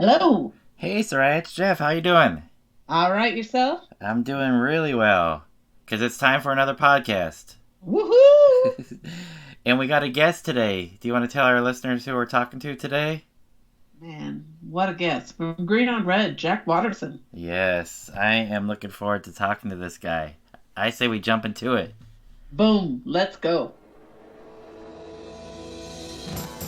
Hello. Hey, Soraya, it's Jeff. How you doing? All right, yourself? I'm doing really well, because it's time for another podcast. Woohoo! And we got a guest today. Do you want to tell our listeners who we're talking to today? Man, what a guest. From Green on Red, Jack Waterson. Yes, I am looking forward to talking to this guy. I say we jump into it. Boom, let's go.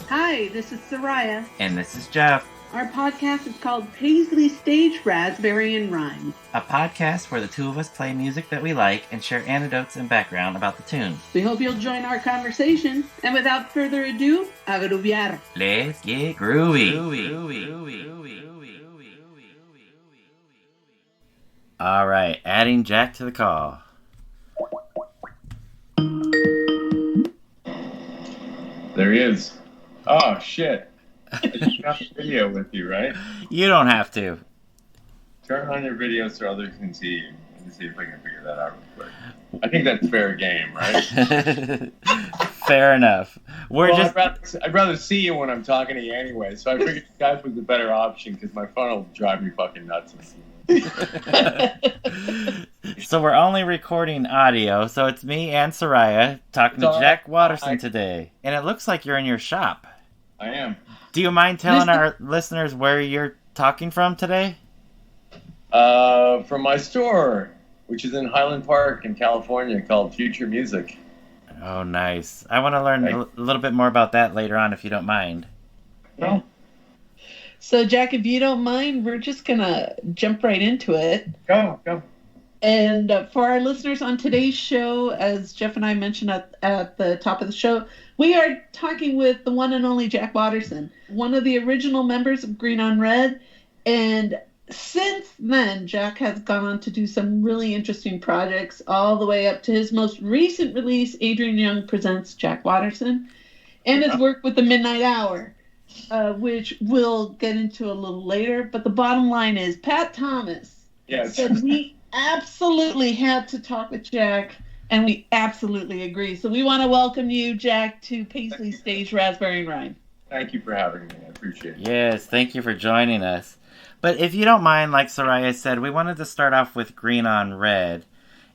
Hi, this is Soraya. And this is Jeff, Our podcast is called Paisley Stage Raspberry and Rhyme. a podcast where the two of us play music that we like and share anecdotes and background about the tunes. We hope you'll join our conversation. And without further ado, a grubiar. Let's get groovy. All right, adding Jack to the call. There he is. Oh, shit. I just got a video with you, right? You don't have to. Turn on your video so others can see you. Let me see if I can figure that out real quick. I think that's fair game, right? Fair enough. I'd rather see you when I'm talking to you anyway, so I figured Skype was the better option because my phone will drive me fucking nuts. So we're only recording audio, so it's me and Soraya talking to Jack Waterson today. And it looks like you're in your shop. I am. Do you mind telling our listeners where you're talking from today? From my store, which is in Highland Park in California, called Future Music. Oh, nice. I want to learn a little bit more about that later on, if you don't mind. No. So, Jack, if you don't mind, we're just going to jump right into it. Go. And for our listeners on today's show, as Jeff and I mentioned at the top of the show, we are talking with the one and only Jack Waterson, one of the original members of Green on Red. And since then, Jack has gone on to do some really interesting projects, all the way up to his most recent release, Adrian Young Presents Jack Waterson, and his work with the Midnight Hour, which we'll get into a little later. But the bottom line is, Pat Thomas said we absolutely had to talk with Jack, and we absolutely agree. So we want to welcome you, Jack, to Paisley Stage Raspberry and Rhyme. Thank you for having me. I appreciate it. Yes, thank you for joining us. But if you don't mind, like Soraya said, we wanted to start off with Green on Red.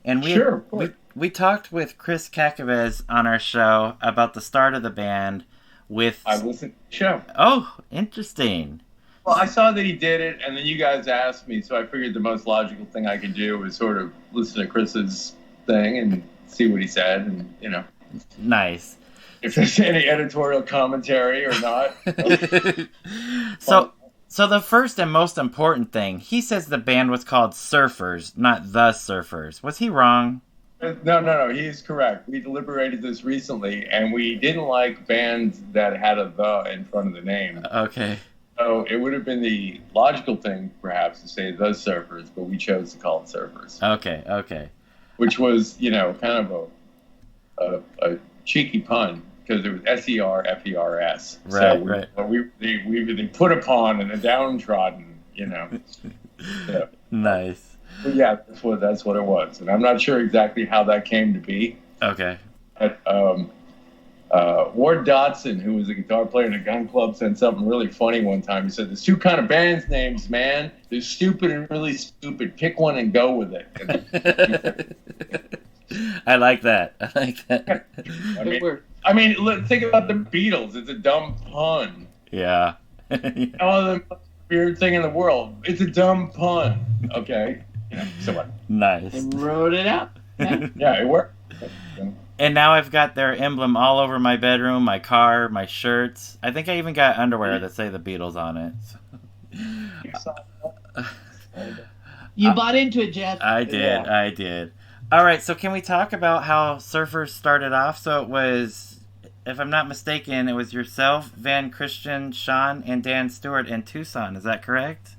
And we talked with Chris Kakavez on our show about the start of the band with... I listened to the show. Oh, interesting. Well, I saw that he did it, and then you guys asked me, so I figured the most logical thing I could do was sort of listen to Chris's thing and see what he said, and, you know. Nice. If there's any editorial commentary or not. So the first and most important thing, he says the band was called Serfers, not the Surfers. Was he wrong? No, he is correct. We deliberated this recently, and we didn't like bands that had a "the" in front of the name. Okay. So it would have been the logical thing, perhaps, to say the Surfers, but we chose to call it Serfers. Okay. Which was, kind of a cheeky pun, because it was SERFERS. Right. We put upon and a downtrodden, So, nice. But yeah, that's what it was. And I'm not sure exactly how that came to be. Okay. But, Ward Dotson, who was a guitar player in a gun club, said something really funny one time. He said, "There's two kind of bands names, man. There's stupid and really stupid. Pick one and go with it." I like that. I mean, think about the Beatles. It's a dumb pun. Yeah. All the most weird thing in the world. It's a dumb pun. Okay. So what? Nice. And wrote it out. Yeah, it worked. And now I've got their emblem all over my bedroom, my car, my shirts. I think I even got underwear that say the Beatles on it. You bought into it, Jeff. I did. All right, so can we talk about how Surfers started off? So it was, if I'm not mistaken, it was yourself, Van Christian, Sean, and Dan Stewart in Tucson. Is that correct?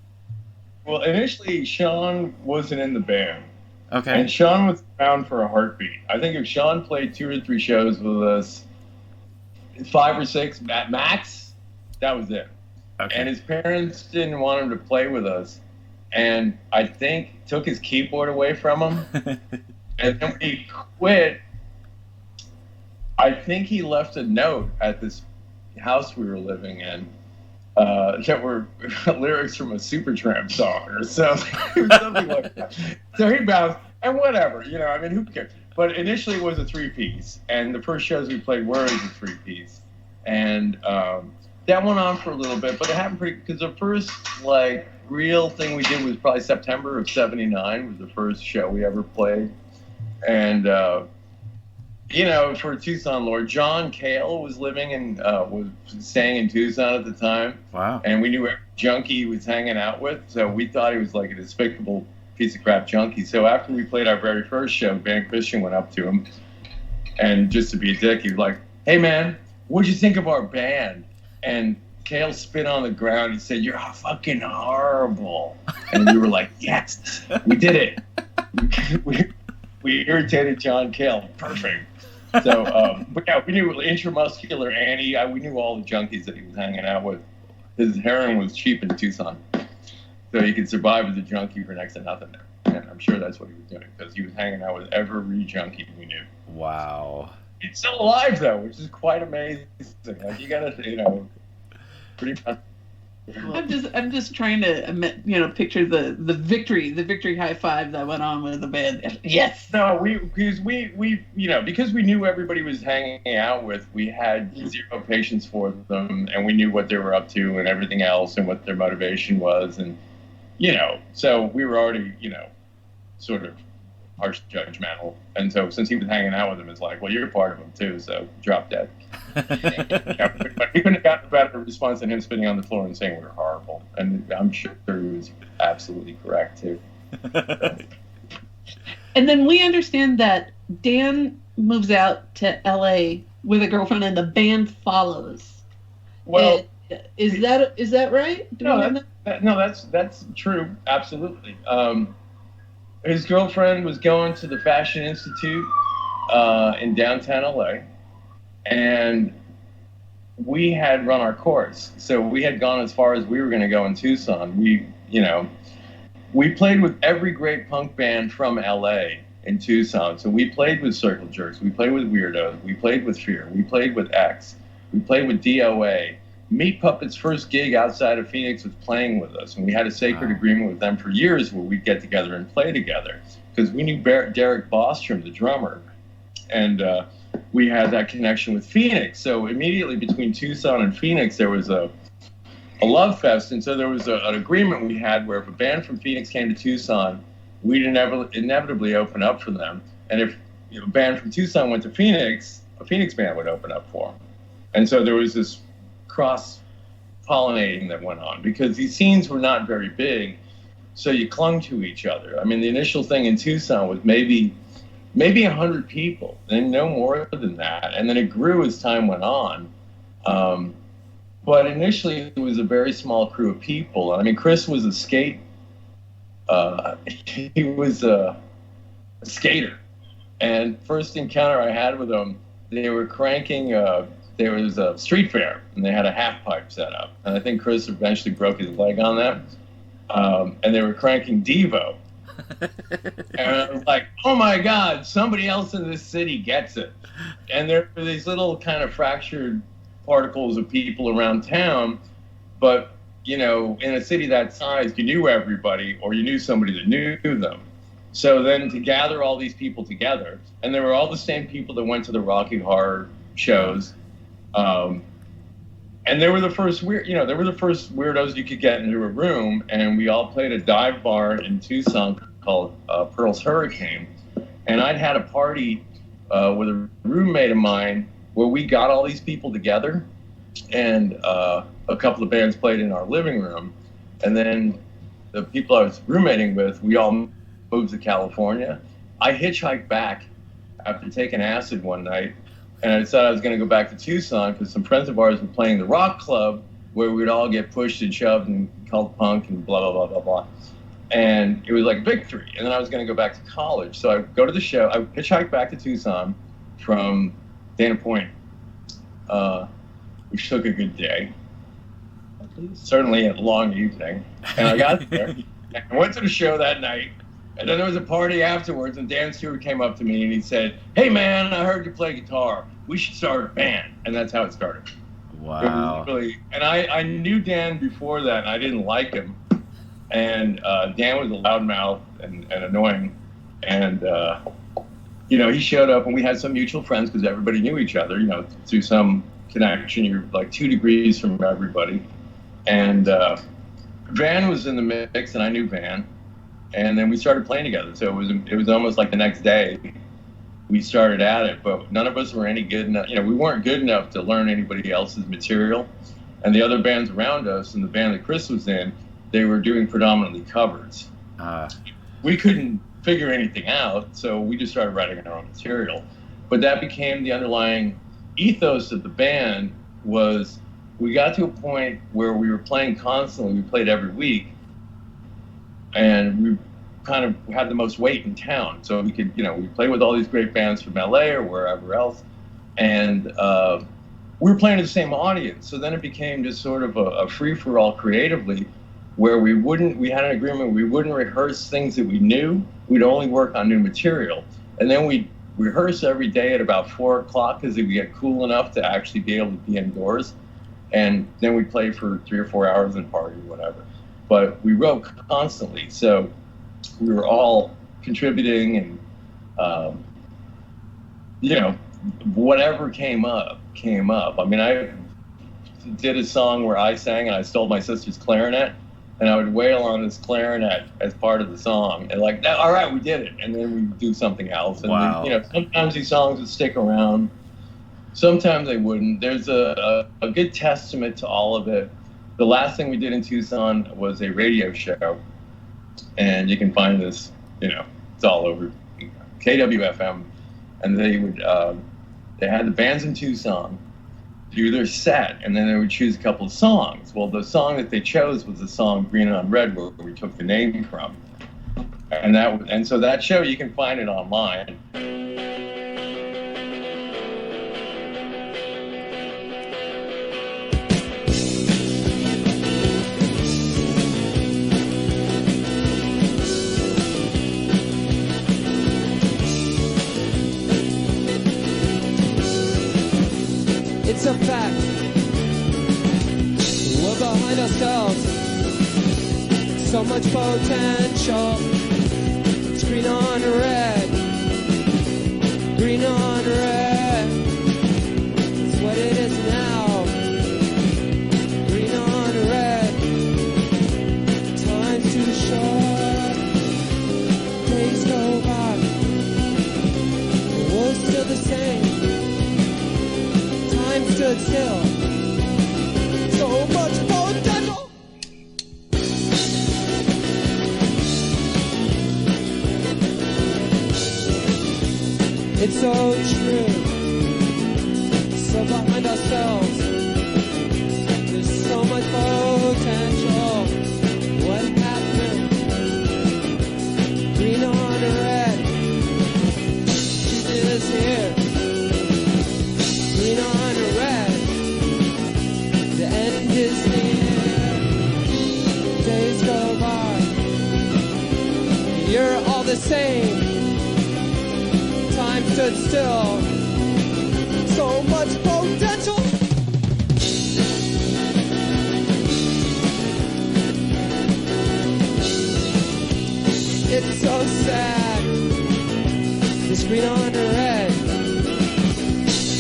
Well, initially, Sean wasn't in the band. Okay. And Sean was around for a heartbeat. I think if Sean played 2 or 3 shows with us, 5 or 6 at max, that was it. Okay. And his parents didn't want him to play with us. And I think took his keyboard away from him. And then when he quit, I think he left a note at this house we were living in that were lyrics from a Supertramp song or something like that. So he bounced, and whatever, I mean, who cares? But initially it was a 3-piece, and the first shows we played were as a 3-piece. And that went on for a little bit, but it happened because the first, real thing we did was probably September of '79 was the first show we ever played. And, for Tucson, Lord, John Cale was was staying in Tucson at the time. Wow. And we knew every junkie he was hanging out with, so we thought he was like a despicable piece of crap junkie. So after we played our very first show, Van Christian went up to him, and just to be a dick, he was like, "Hey man, what'd you think of our band?" And Cale spit on the ground. He said, "You're fucking horrible." And we were like, "Yes, we did it. we irritated John Cale. Perfect." So, but yeah, we knew Intramuscular Annie. We knew all the junkies that he was hanging out with. His heroin was cheap in Tucson, so he could survive as a junkie for next to nothing there. And I'm sure that's what he was doing, because he was hanging out with every junkie we knew. Wow. He's still alive though, which is quite amazing. Like, you gotta, pretty much. I'm just trying to picture the victory high five that went on with the band. Yes. No, because we knew everybody was hanging out with, we had zero patience for them, and we knew what they were up to and everything else and what their motivation was, and so we were already sort of harsh judgmental, and so since he was hanging out with them, it's like, well, you're part of them too, so drop dead. But he couldn't have gotten a better response than him spitting on the floor and saying we were horrible, and I'm sure he was absolutely correct too. And then we understand that Dan moves out to LA with a girlfriend, and the band follows. Well, is that right? That's true, absolutely. His girlfriend was going to the Fashion Institute in downtown LA, and we had run our course. So we had gone as far as we were going to go in Tucson. We played with every great punk band from LA in Tucson. So we played with Circle Jerks, we played with Weirdos, we played with Fear, we played with X, we played with DOA. Meat Puppet's first gig outside of Phoenix was playing with us, and we had a sacred agreement with them for years where we'd get together and play together, because we knew Derek Bostrom, the drummer, and we had that connection with Phoenix. So immediately between Tucson and Phoenix, there was a love fest, and so there was an agreement we had where if a band from Phoenix came to Tucson, we'd inevitably open up for them, and if a band from Tucson went to Phoenix, a Phoenix band would open up for them. And so there was this cross-pollinating that went on, because these scenes were not very big, so you clung to each other. I mean, the initial thing in Tucson was maybe 100 people, then no more than that, and then it grew as time went on. But initially, it was a very small crew of people. I mean, Chris was he was a skater, and first encounter I had with him, they were cranking. There was a street fair, and they had a half pipe set up. And I think Chris eventually broke his leg on that. And they were cranking Devo. And I was like, oh my God, somebody else in this city gets it. And there were these little kind of fractured particles of people around town. But, in a city that size, you knew everybody, or you knew somebody that knew them. So then to gather all these people together, and they were all the same people that went to the Rocky Horror shows. And they were the first weirdos you could get into a room, and we all played a dive bar in Tucson called Pearl's Hurricane. And I'd had a party with a roommate of mine where we got all these people together, and a couple of bands played in our living room. And then the people I was roommating with, we all moved to California. I hitchhiked back after taking acid one night, and I decided I was going to go back to Tucson because some friends of ours were playing the rock club where we'd all get pushed and shoved and called punk and blah, blah, blah, blah, blah. And it was like victory. And then I was going to go back to college. So I go to the show. I hitchhiked back to Tucson from Dana Point, which took a good day. Certainly a long evening. And I got there. And I went to the show that night. And then there was a party afterwards, and Dan Stewart came up to me and he said, "Hey man, I heard you play guitar. We should start a band." And that's how it started. Wow. Really. And I knew Dan before that, and I didn't like him. And Dan was a loudmouth and annoying. And, he showed up, and we had some mutual friends because everybody knew each other, through some connection. You're like 2 degrees from everybody. And Van was in the mix, and I knew Van. And then we started playing together. So it was almost like the next day we started at it, but none of us were any good enough. We weren't good enough to learn anybody else's material. And the other bands around us, and the band that Chris was in, they were doing predominantly covers. We couldn't figure anything out, so we just started writing our own material. But that became the underlying ethos of the band. Was we got to a point where we were playing constantly. We played every week, and we kind of had the most weight in town. So we could, we played with all these great bands from LA or wherever else, and we were playing to the same audience. So then it became just sort of a free-for-all creatively, where we had an agreement, we wouldn't rehearse things that we knew. We'd only work on new material. And then we'd rehearse every day at about 4 o'clock because it would get cool enough to actually be able to be indoors. And then we'd play for 3 or 4 hours and party or whatever. But we wrote constantly. So we were all contributing, and, whatever came up. I mean, I did a song where I sang and I stole my sister's clarinet, and I would wail on this clarinet as part of the song, and all right, we did it, and then we do something else. And wow. then, sometimes these songs would stick around, sometimes they wouldn't. There's a good testament to all of it. The last thing we did in Tucson was a radio show, and you can find this, it's all over KWFM, and they would they had the bands in Tucson do their set, and then they would choose a couple of songs. Well, the song that they chose was the song Green on Red, where we took the name from. And so that show, you can find it online. It's a fact. We're behind ourselves. So much potential. It's green on red. Green on red. It's what it is now. Green on red. Time's too short. Days go by. We're still the same. Time stood still. So much potential. It's so true. So behind ourselves. There's so much potential. What happened? Green on red. Truth is here. Green on red, the end is near. Days go by, you're all the same. Time stood still, so much potential. It's so sad, this green on red.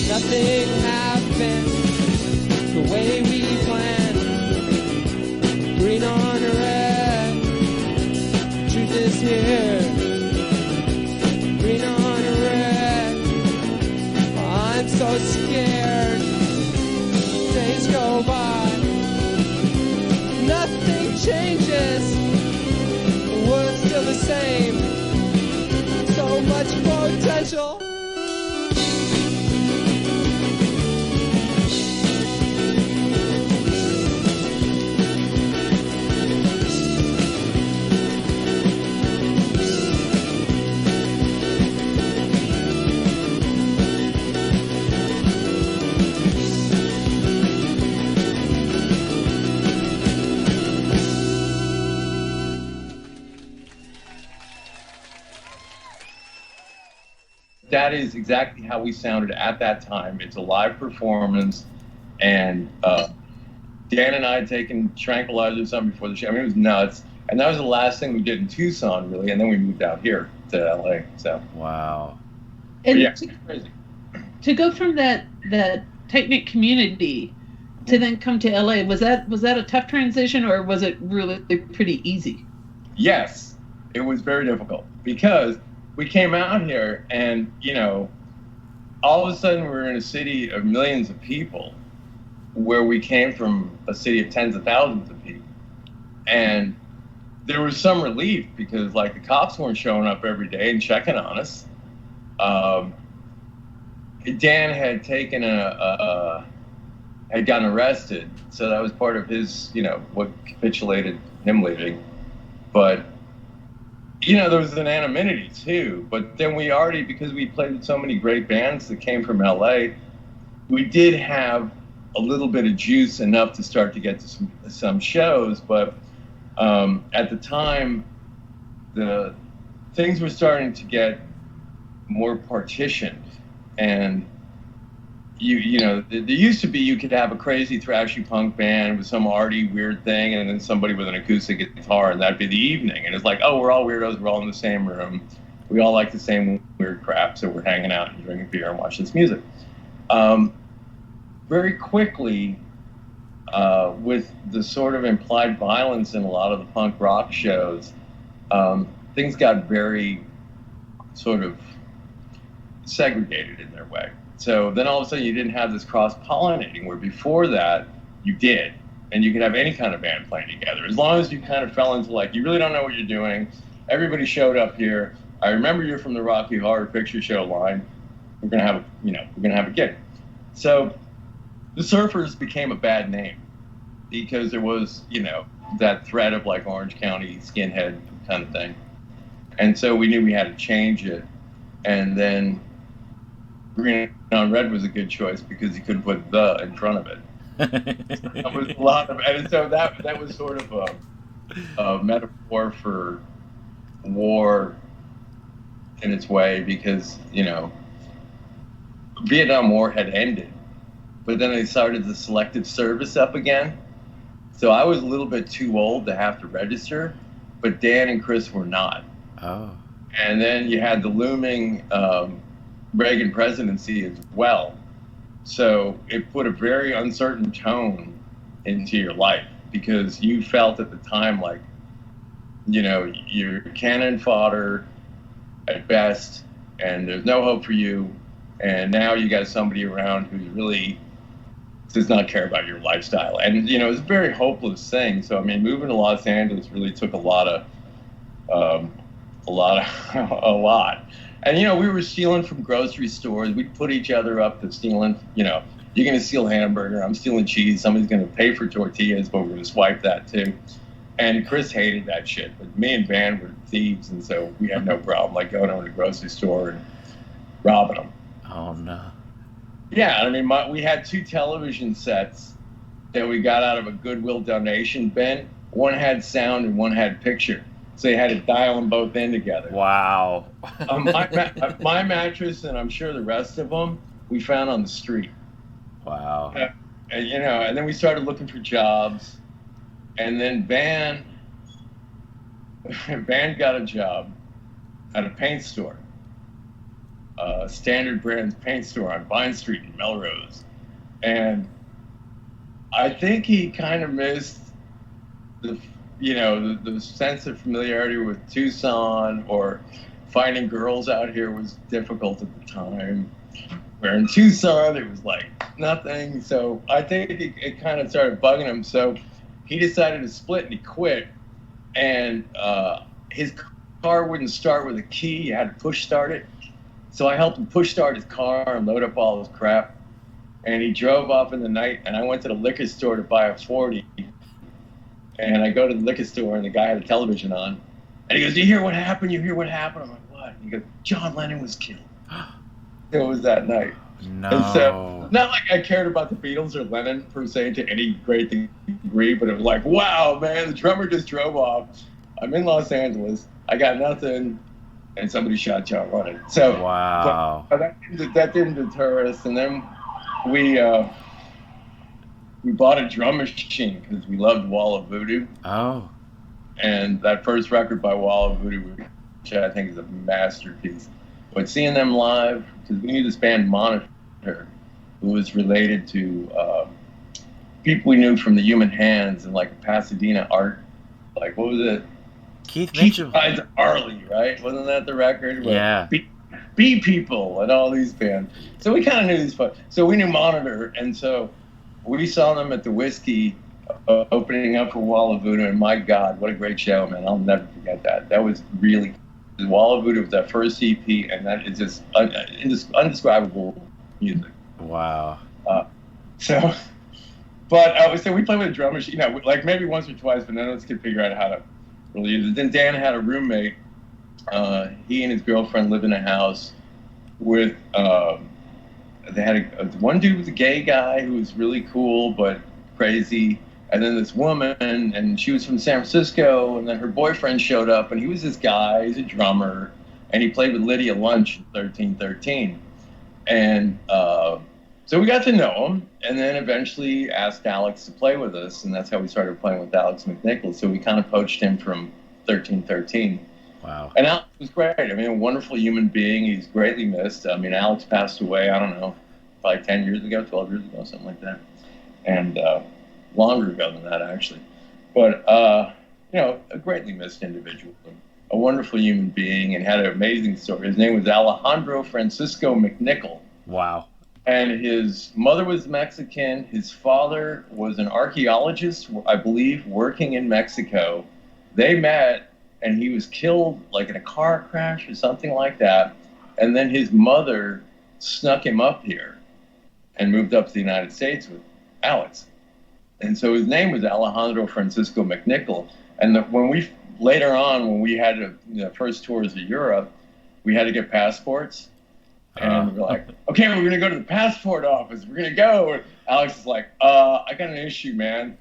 Nothing happened the way we planned. Green on red, truth is here. Green on red, I'm so scared. Days go by, nothing changes. We're still the same. So much potential. That is exactly how we sounded at that time. It's a live performance, and Dan and I had taken tranquilizers or something before the show. I mean, it was nuts. And that was the last thing we did in Tucson, really. And then we moved out here to LA. So wow. And yeah, crazy. To go from that tight-knit community to then come to LA, was that a tough transition, or was it really pretty easy? Yes, it was very difficult because we came out here and, all of a sudden we're in a city of millions of people where we came from a city of tens of thousands of people. And there was some relief because, the cops weren't showing up every day and checking on us. Dan had taken had gotten arrested, so that was part of his, what capitulated him leaving. But, there was an anonymity too. But then because we played with so many great bands that came from LA, we did have a little bit of juice, enough to start to get to some shows. But at the time, the things were starting to get more partitioned. And there used to be, you could have a crazy thrashy punk band with some arty weird thing, and then somebody with an acoustic guitar, and that'd be the evening. And it's like, oh, we're all weirdos, we're all in the same room, we all like the same weird crap, so we're hanging out and drinking beer and watching this music. Very quickly, with the sort of implied violence in a lot of the punk rock shows, things got very sort of segregated in their way. So then all of a sudden you didn't have this cross-pollinating, where before that you did, and you could have any kind of band playing together, as long as you kind of fell into you really don't know what you're doing. Everybody showed up here. I remember you're from the Rocky Horror Picture Show line. We're gonna have a gig. So the Surfers became a bad name because there was that threat of Orange County skinhead kind of thing, and so we knew we had to change it. And then Green on Red was a good choice because you couldn't put "the" in front of it. That was a lot of, and so that was sort of a metaphor for war in its way, because Vietnam War had ended, but then they started the selective service up again. So I was a little bit too old to have to register, but Dan and Chris were not. Oh. And then you had the looming Reagan presidency as well. So it put a very uncertain tone into your life, because you felt at the time you're cannon fodder at best, and there's no hope for you. And now you got somebody around who really does not care about your lifestyle. And, it's a very hopeless thing. So, moving to Los Angeles really took a lot. And, we were stealing from grocery stores. We'd put each other up to stealing, you're going to steal hamburger, I'm stealing cheese, somebody's going to pay for tortillas, but we're going to swipe that too. And Chris hated that shit. But me and Van were thieves, and so we had no problem, going to the grocery store and robbing them. Oh, no. Yeah, we had 2 television sets that we got out of a Goodwill donation bin. One had sound and one had picture. So you had to dial them both in together. Wow. My mattress, and I'm sure the rest of them, we found on the street. Wow. And then we started looking for jobs. And then Van got a job at a paint store. Standard Brands paint store on Vine Street in Melrose. And I think he kind of missed the sense of familiarity with Tucson, or finding girls out here was difficult at the time. Where in Tucson, it was nothing. So I think it kind of started bugging him. So he decided to split, and he quit. And his car wouldn't start with a key. You had to push start it. So I helped him push start his car and load up all his crap. And he drove off in the night, and I went to the liquor store to buy a 40. And I go to the liquor store, and the guy had a television on. And he goes, "You hear what happened? You hear what happened?" I'm like, "What?" And he goes, "John Lennon was killed." It was that night. No. And so, not like I cared about the Beatles or Lennon, per se, to any great degree, but it was like, wow, man, the drummer just drove off. I'm in Los Angeles. I got nothing. And somebody shot John Lennon. So, wow. But that didn't deter us. And then we we bought a drum machine because we loved Wall of Voodoo. Oh. And that first record by Wall of Voodoo, which I think is a masterpiece. But seeing them live, because we knew this band Monitor, who was related to people we knew from the Human Hands and like Pasadena art. Like, what was it? Keith Mitchell. Rides Harley, right? Wasn't that the record? Yeah. Bee People and all these bands. So we kind of knew these folks. So we knew Monitor, and so we saw them at the Whiskey opening up for Wall of Voodoo, and my God, what a great show, man. I'll never forget that. That was really... Wall of Voodoo was that first EP, and that is just undescribable music. Wow. But I would say we played with a drum machine, like maybe once or twice, but none of us could figure out how to really use it. Then Dan had a roommate. He and his girlfriend lived in a house with, they had one dude was a gay guy who was really cool but crazy, and then this woman, and she was from San Francisco, and then her boyfriend showed up, and he was this guy, he's a drummer, and he played with Lydia Lunch in 1313. And so we got to know him, and then eventually asked Alex to play with us, and that's how we started playing with Alex McNichol. So we kind of poached him from 1313. Wow. And Alex was great. I mean, a wonderful human being. He's greatly missed. I mean, Alex passed away, I don't know, probably 10 years ago, 12 years ago, something like that. And longer ago than that, actually. But, a greatly missed individual. A wonderful human being, and had an amazing story. His name was Alejandro Francisco McNichol. Wow. And his mother was Mexican. His father was an archaeologist, I believe, working in Mexico. They met, and he was killed like in a car crash or something like that. And then his mother snuck him up here and moved up to the United States with Alex. And so his name was Alejandro Francisco McNichol. And later on, when we had the first tours of Europe, we had to get passports. And we're like, okay, we're going to go to the passport office. We're going to go. And Alex is like, I got an issue, man.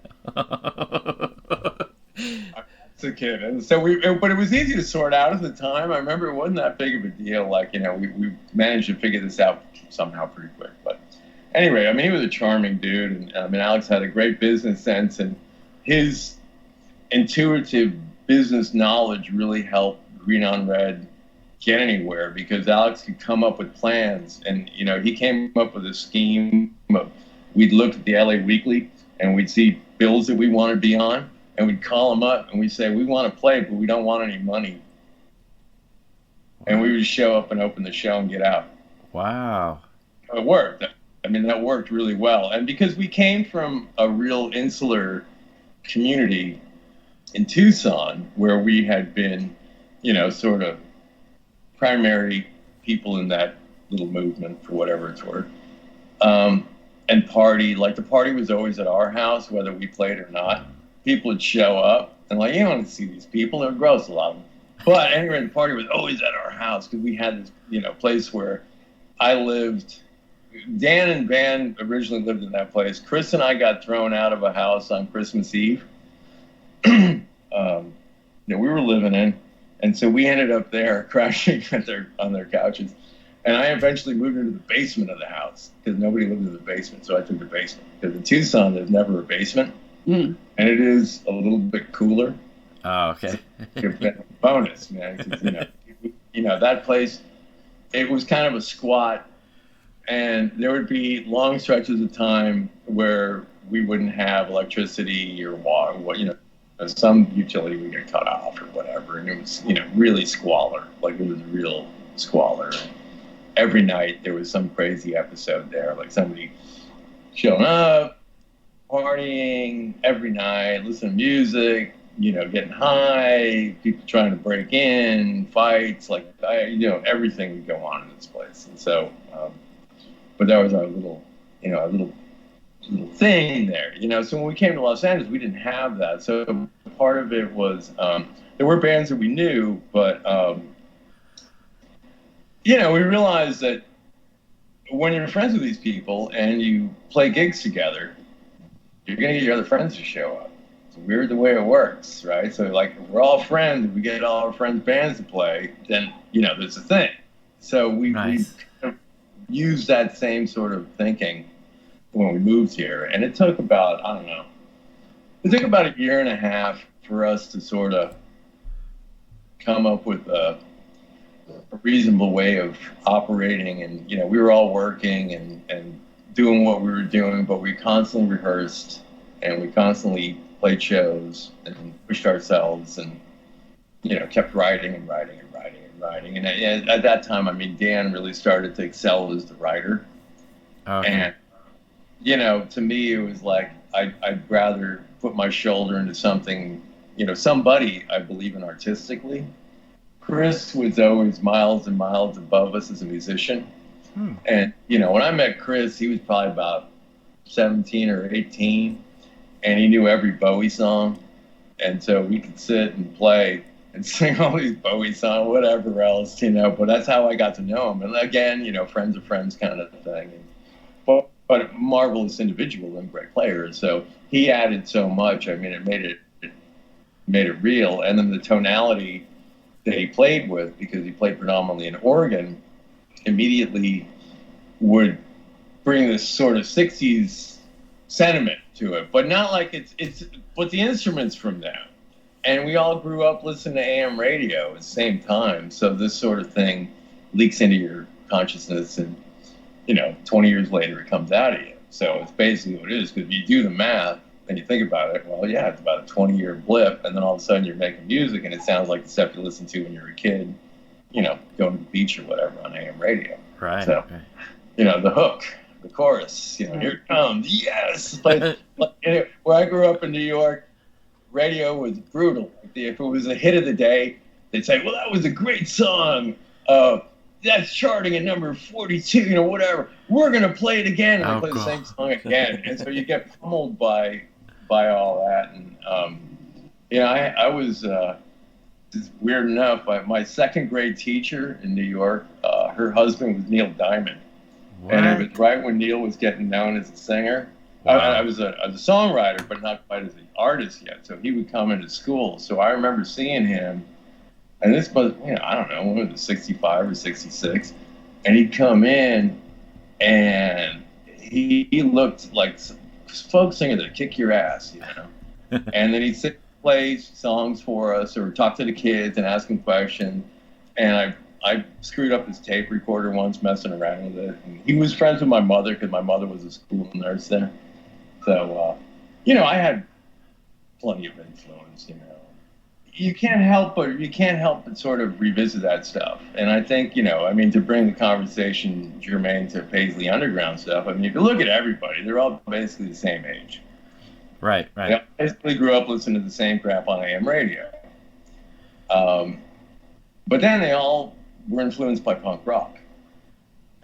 It's a kid. And so but it was easy to sort out at the time. I remember it wasn't that big of a deal. Like, we managed to figure this out somehow pretty quick. But anyway, I mean, he was a charming dude. And I mean, Alex had a great business sense, and his intuitive business knowledge really helped Green on Red get anywhere, because Alex could come up with plans, and he came up with a scheme of, we'd look at the LA Weekly and we'd see bills that we want to be on, and we'd call them up and we'd say, we want to play, but we don't want any money. And we would show up and open the show and get out. Wow. It worked. I mean, that worked really well. And because we came from a real insular community in Tucson, where we had been, sort of primary people in that little movement, for whatever it's worth, and party. Like, the party was always at our house, whether we played or not. People would show up, and like, you don't want to see these people. They're gross, a lot of them. But anyway, the party was always at our house, because we had this, place where I lived. Dan and Van originally lived in that place. Chris and I got thrown out of a house on Christmas Eve. We were living in. And so we ended up there crashing on their couches. And I eventually moved into the basement of the house, because nobody lived in the basement. So I took the basement. Because in Tucson, there's never a basement. And it is a little bit cooler. Oh, okay. Bonus, man. That place, it was kind of a squat. And there would be long stretches of time where we wouldn't have electricity or water, some utility would get cut off or whatever, and it was, really squalor. Like, it was real squalor. Every night there was some crazy episode there, like somebody showing up, partying every night, listening to music, getting high, people trying to break in, fights, everything would go on in this place. And so, but that was our little thing there, So when we came to Los Angeles, we didn't have that. So part of it was, there were bands that we knew, but, we realized that when you're friends with these people and you play gigs together, you're going to get your other friends to show up. It's weird the way it works, right? So, like, if we're all friends, we get all our friends' bands to play, then, there's a thing. So we kind of used that same sort of thinking when we moved here. And it took about, it took about a year and a half for us to sort of come up with a reasonable way of operating. And, we were all working and doing what we were doing, but we constantly rehearsed and we constantly played shows and pushed ourselves and, kept writing and writing and writing and writing. And at that time, Dan really started to excel as the writer. Okay. And, to me, it was like, I'd rather put my shoulder into something, somebody I believe in artistically. Chris was always miles and miles above us as a musician. And, when I met Chris, he was probably about 17 or 18, and he knew every Bowie song. And so we could sit and play and sing all these Bowie songs, whatever else, but that's how I got to know him. And again, friends of friends kind of thing. But a marvelous individual and great player. So he added so much. It made it real. And then the tonality that he played with, because he played predominantly in organ, immediately would bring this sort of 60s sentiment to it, but not like but the instruments from them. And we all grew up listening to AM radio at the same time. So this sort of thing leaks into your consciousness and, 20 years later it comes out of you. So it's basically what it is, because if you do the math and you think about it, well, yeah, it's about a 20-year blip, and then all of a sudden you're making music and it sounds like the stuff you listened to when you were a kid, going to the beach or whatever on AM radio. Right. So, the hook, the chorus, here it comes, yes! Where I grew up in New York, radio was brutal. If it was a hit of the day, they'd say, well, that was a great song. That's charting at number 42, whatever. We're going to play it again. And play the same song again. And so you get pummeled by all that. And, I was, weird enough, my second grade teacher in New York, her husband was Neil Diamond. What? And it was right when Neil was getting known as a singer. Wow. I was a songwriter, but not quite as an artist yet. So he would come into school. So I remember seeing him, and this was, I don't know, when it was 65 or 66, and he'd come in, and he looked like folk singer that kick your ass, and then he'd sit and play songs for us or talk to the kids and ask them questions. And I screwed up his tape recorder once messing around with it. And he was friends with my mother because my mother was a school nurse there. So, I had plenty of influence, You can't help but sort of revisit that stuff. And I think, to bring the conversation germane to Paisley Underground stuff, if you look at everybody, they're all basically the same age. Right. They basically grew up listening to the same crap on AM radio. But then they all were influenced by punk rock.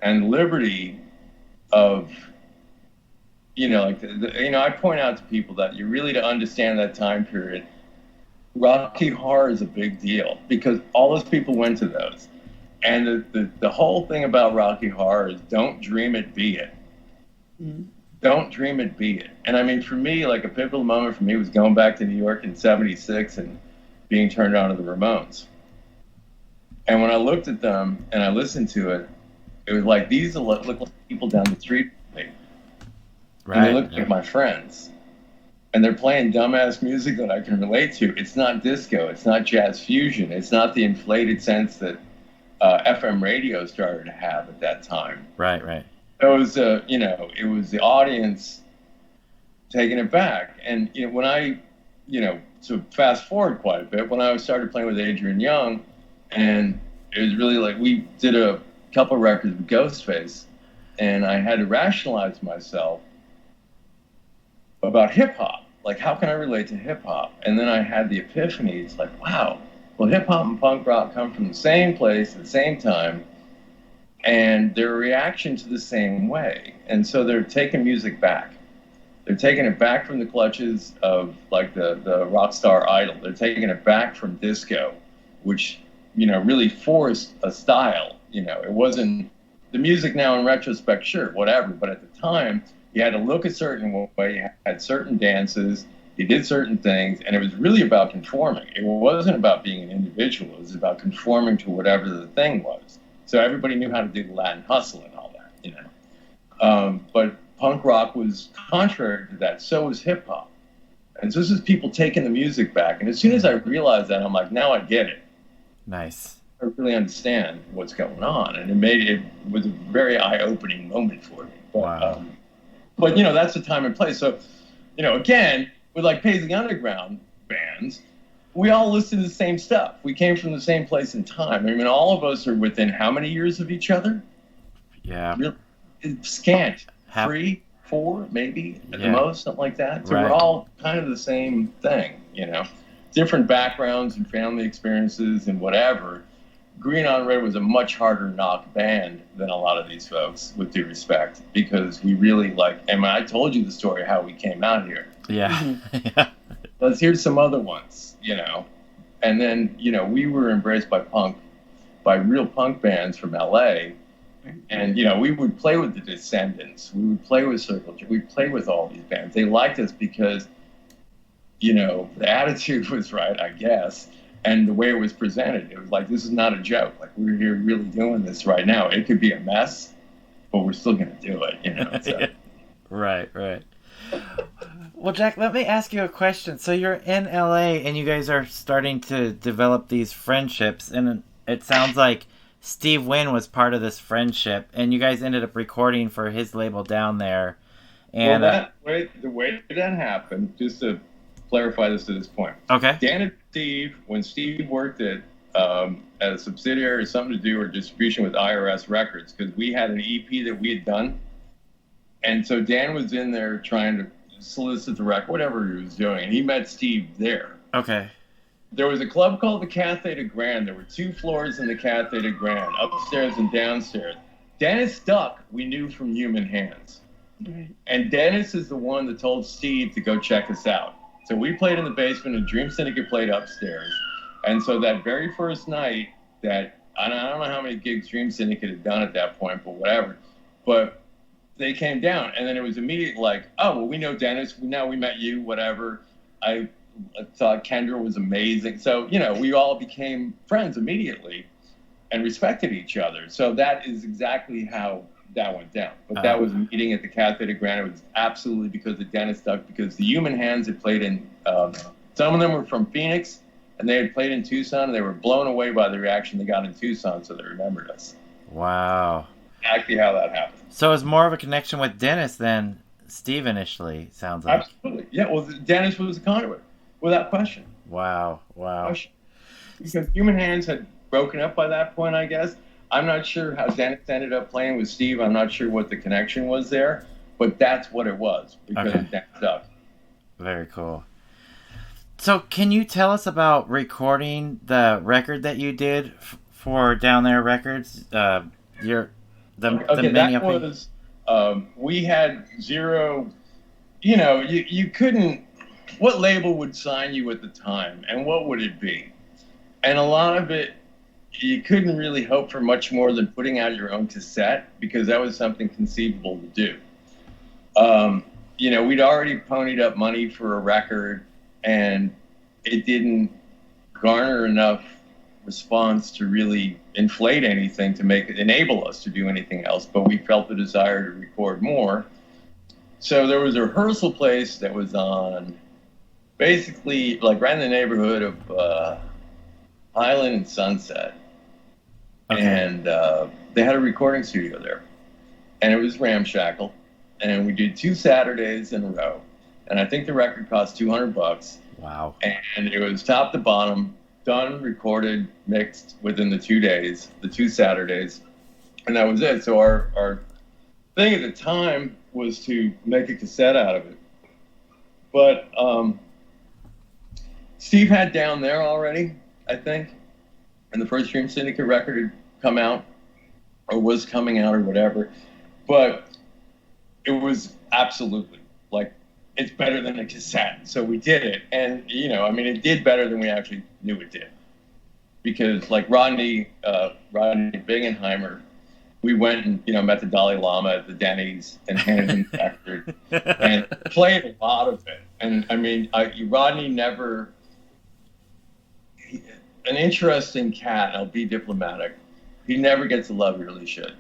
And the liberty of, I point out to people that you really, to understand that time period, Rocky Horror is a big deal because all those people went to those. And the whole thing about Rocky Horror is don't dream it, be it. Mm-hmm. Don't dream it, be it. And for me, like a pivotal moment for me was going back to New York in 76 and being turned on to the Ramones. And when I looked at them and I listened to it, it was like, these look like people down the street from me. Right. And they look like my friends. And they're playing dumbass music that I can relate to. It's not disco. It's not jazz fusion. It's not the inflated sense that FM radio started to have at that time. Right. It was, it was the audience taking it back. And, when I, to fast forward quite a bit, when I started playing with Adrian Young, and it was really like we did a couple records with Ghostface, and I had to rationalize myself about hip-hop. Like, how can I relate to hip-hop? And then I had the epiphany. It's like, wow, well, hip-hop and punk rock come from the same place at the same time, and they're a reaction to the same way. And so they're taking music back. They're taking it back from the clutches of, like, the rock star idol. They're taking it back from disco, which, really forced a style. It wasn't the music now in retrospect, sure, whatever. But at the time, you had to look a certain way, you had certain dances, you did certain things, and it was really about conforming. It wasn't about being an individual. It was about conforming to whatever the thing was. So everybody knew how to do the Latin hustle and all that, But punk rock was contrary to that. So was hip hop. And so this is people taking the music back. And as soon as I realized that, I'm like, now I get it. Nice. I really understand what's going on. And it was a very eye-opening moment for me. But, wow. But, you know, that's the time and place. So, you know, again, with like Paisley Underground bands, we all listen to the same stuff. We came from the same place in time. I mean, all of us are within how many years of each other? Yeah. Scant. 3, 4, maybe at the most, something like that. So right. We're all kind of the same thing, you know. Different backgrounds and family experiences and whatever. Green on Red was a much harder knock band than a lot of these folks, with due respect, because we really and I told you the story how we came out here. Yeah. Yeah. Let's hear some other ones, you know. And then, you know, we were embraced by real punk bands from LA. And, you know, we would play with the Descendants. We would play with Circle Jerk. We'd play with all these bands. They liked us because, you know, the attitude was right, I guess. And the way it was presented, it was like, this is not a joke. Like, we're here really doing this right now. It could be a mess, but we're still going to do it, you know. So. Right. Well, Jack, let me ask you a question. So you're in LA and you guys are starting to develop these friendships, and it sounds like Steve Wynn was part of this friendship, and you guys ended up recording for his label down there. And the way that happened, just to clarify this to this point. Okay. Dan and Steve, when Steve worked at a subsidiary or something to do or distribution with IRS Records, because we had an EP that we had done. And so Dan was in there trying to solicit the record, whatever he was doing, and he met Steve there. Okay. There was a club called the Cathay de Grand. There were 2 floors in the Cathay de Grand, upstairs and downstairs. Dennis Duck, we knew from Human Hands. Mm-hmm. And Dennis is the one that told Steve to go check us out. So we played in the basement and Dream Syndicate played upstairs. And so that very first night that, I don't know how many gigs Dream Syndicate had done at that point, but whatever. But they came down, and then it was immediately like, oh, well, we know Dennis. Now we met you, whatever. I thought Kendra was amazing. So, you know, we all became friends immediately and respected each other. So that is exactly how that went down. But that was a meeting at the Cathay de Grand. It was absolutely because of Dennis Duck, because the Human Hands had played in, some of them were from Phoenix, and they had played in Tucson, and they were blown away by the reaction they got in Tucson, so they remembered us. Wow. Exactly how that happened. So it was more of a connection with Dennis than Steve initially, sounds like. Absolutely. Yeah, well, Dennis was a conduit, without question. Wow. Because Human Hands had broken up by that point, I guess. I'm not sure how Dennis ended up playing with Steve. I'm not sure what the connection was there, but that's what it was, because of Dennis Duck. Very cool. So can you tell us about recording the record that you did for Down There Records? We had zero, you know, you couldn't, what label would sign you at the time, and what would it be? And a lot of it, you couldn't really hope for much more than putting out your own cassette, because that was something conceivable to do. You know, we'd already ponied up money for a record, and it didn't garner enough response to really inflate anything to enable us to do anything else, but we felt the desire to record more. So there was a rehearsal place that was on basically like right in the neighborhood of Highland and Sunset. Okay. And they had a recording studio there, and it was ramshackle, and we did 2 Saturdays in a row, and I think the record cost $200. Wow. And it was top to bottom, done, recorded, mixed within the 2 days, the 2 Saturdays, and that was it. So our thing at the time was to make a cassette out of it. But Steve had Down There already, I think, and the first Dream Syndicate record had come out, or was coming out, or whatever. But it was absolutely, like, it's better than a cassette. So we did it. And, you know, I mean, it did better than we actually knew it did. Because, like, Rodney Bingenheimer, we went and, you know, met the Dalai Lama at the Denny's and handed him the record and played a lot of it. And, I mean, Rodney never... an interesting cat, I'll be diplomatic. He never gets the love he really should.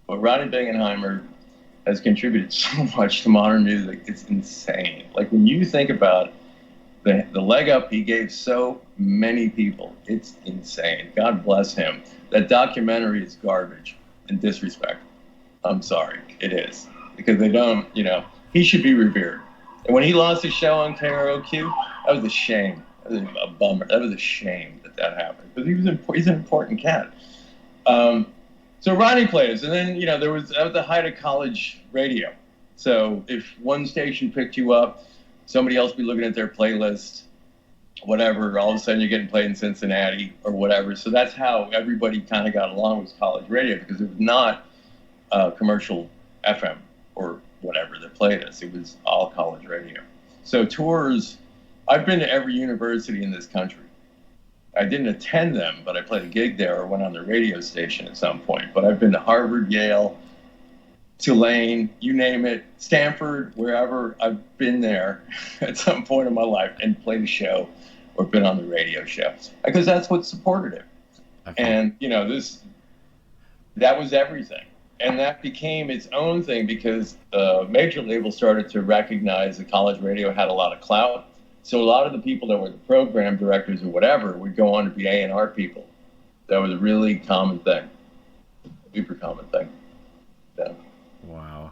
But Rodney Bingenheimer has contributed so much to modern music. It's insane. Like when you think about the leg up he gave so many people, it's insane. God bless him. That documentary is garbage and disrespect. I'm sorry, it is. Because they don't, he should be revered. And when he lost his show on KROQ, that was a shame. That was a bummer. That was a shame that happened. Because he's an important cat. So Ronnie played us, and then, that was the height of college radio. So if one station picked you up, somebody else be looking at their playlist, whatever, all of a sudden you're getting played in Cincinnati or whatever. So that's how everybody kind of got along with college radio, because it was not commercial FM or whatever that played us. It was all college radio. So tours, I've been to every university in this country. I didn't attend them, but I played a gig there or went on the radio station at some point. But I've been to Harvard, Yale, Tulane, you name it, Stanford, wherever. I've been there at some point in my life and played a show or been on the radio show, because that's what supported it. Okay. And, that was everything. And that became its own thing because major labels started to recognize that college radio had a lot of clout. So a lot of the people that were the program directors or whatever would go on to be A&R people. That was a really common thing, super common thing. Yeah. Wow.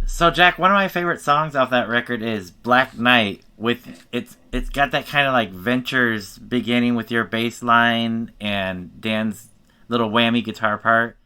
So Jack, one of my favorite songs off that record is Black Knight. With it's got that kind of like Ventures beginning with your bass line and Dan's little whammy guitar part.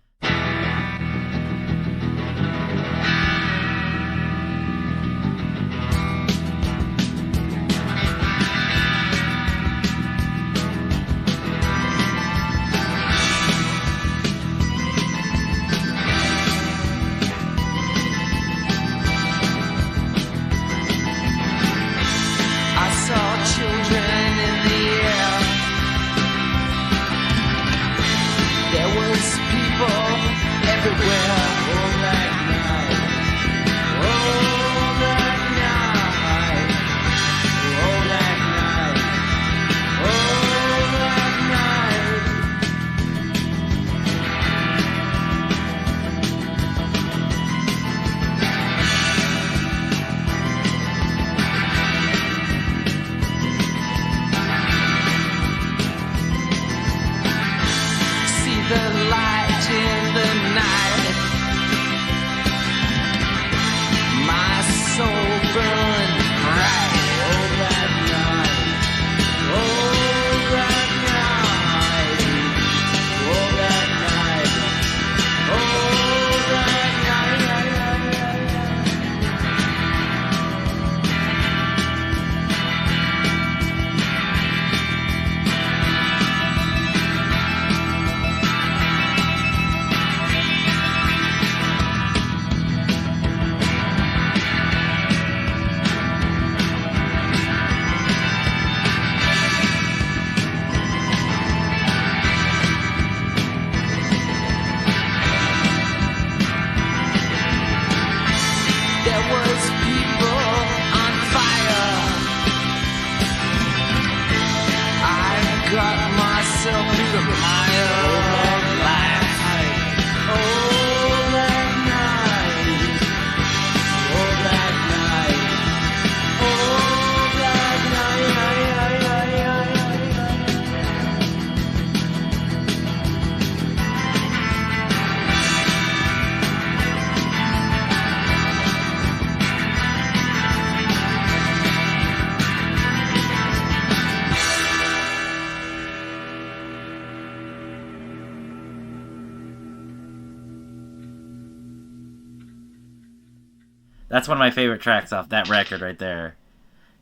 That's one of my favorite tracks off that record right there.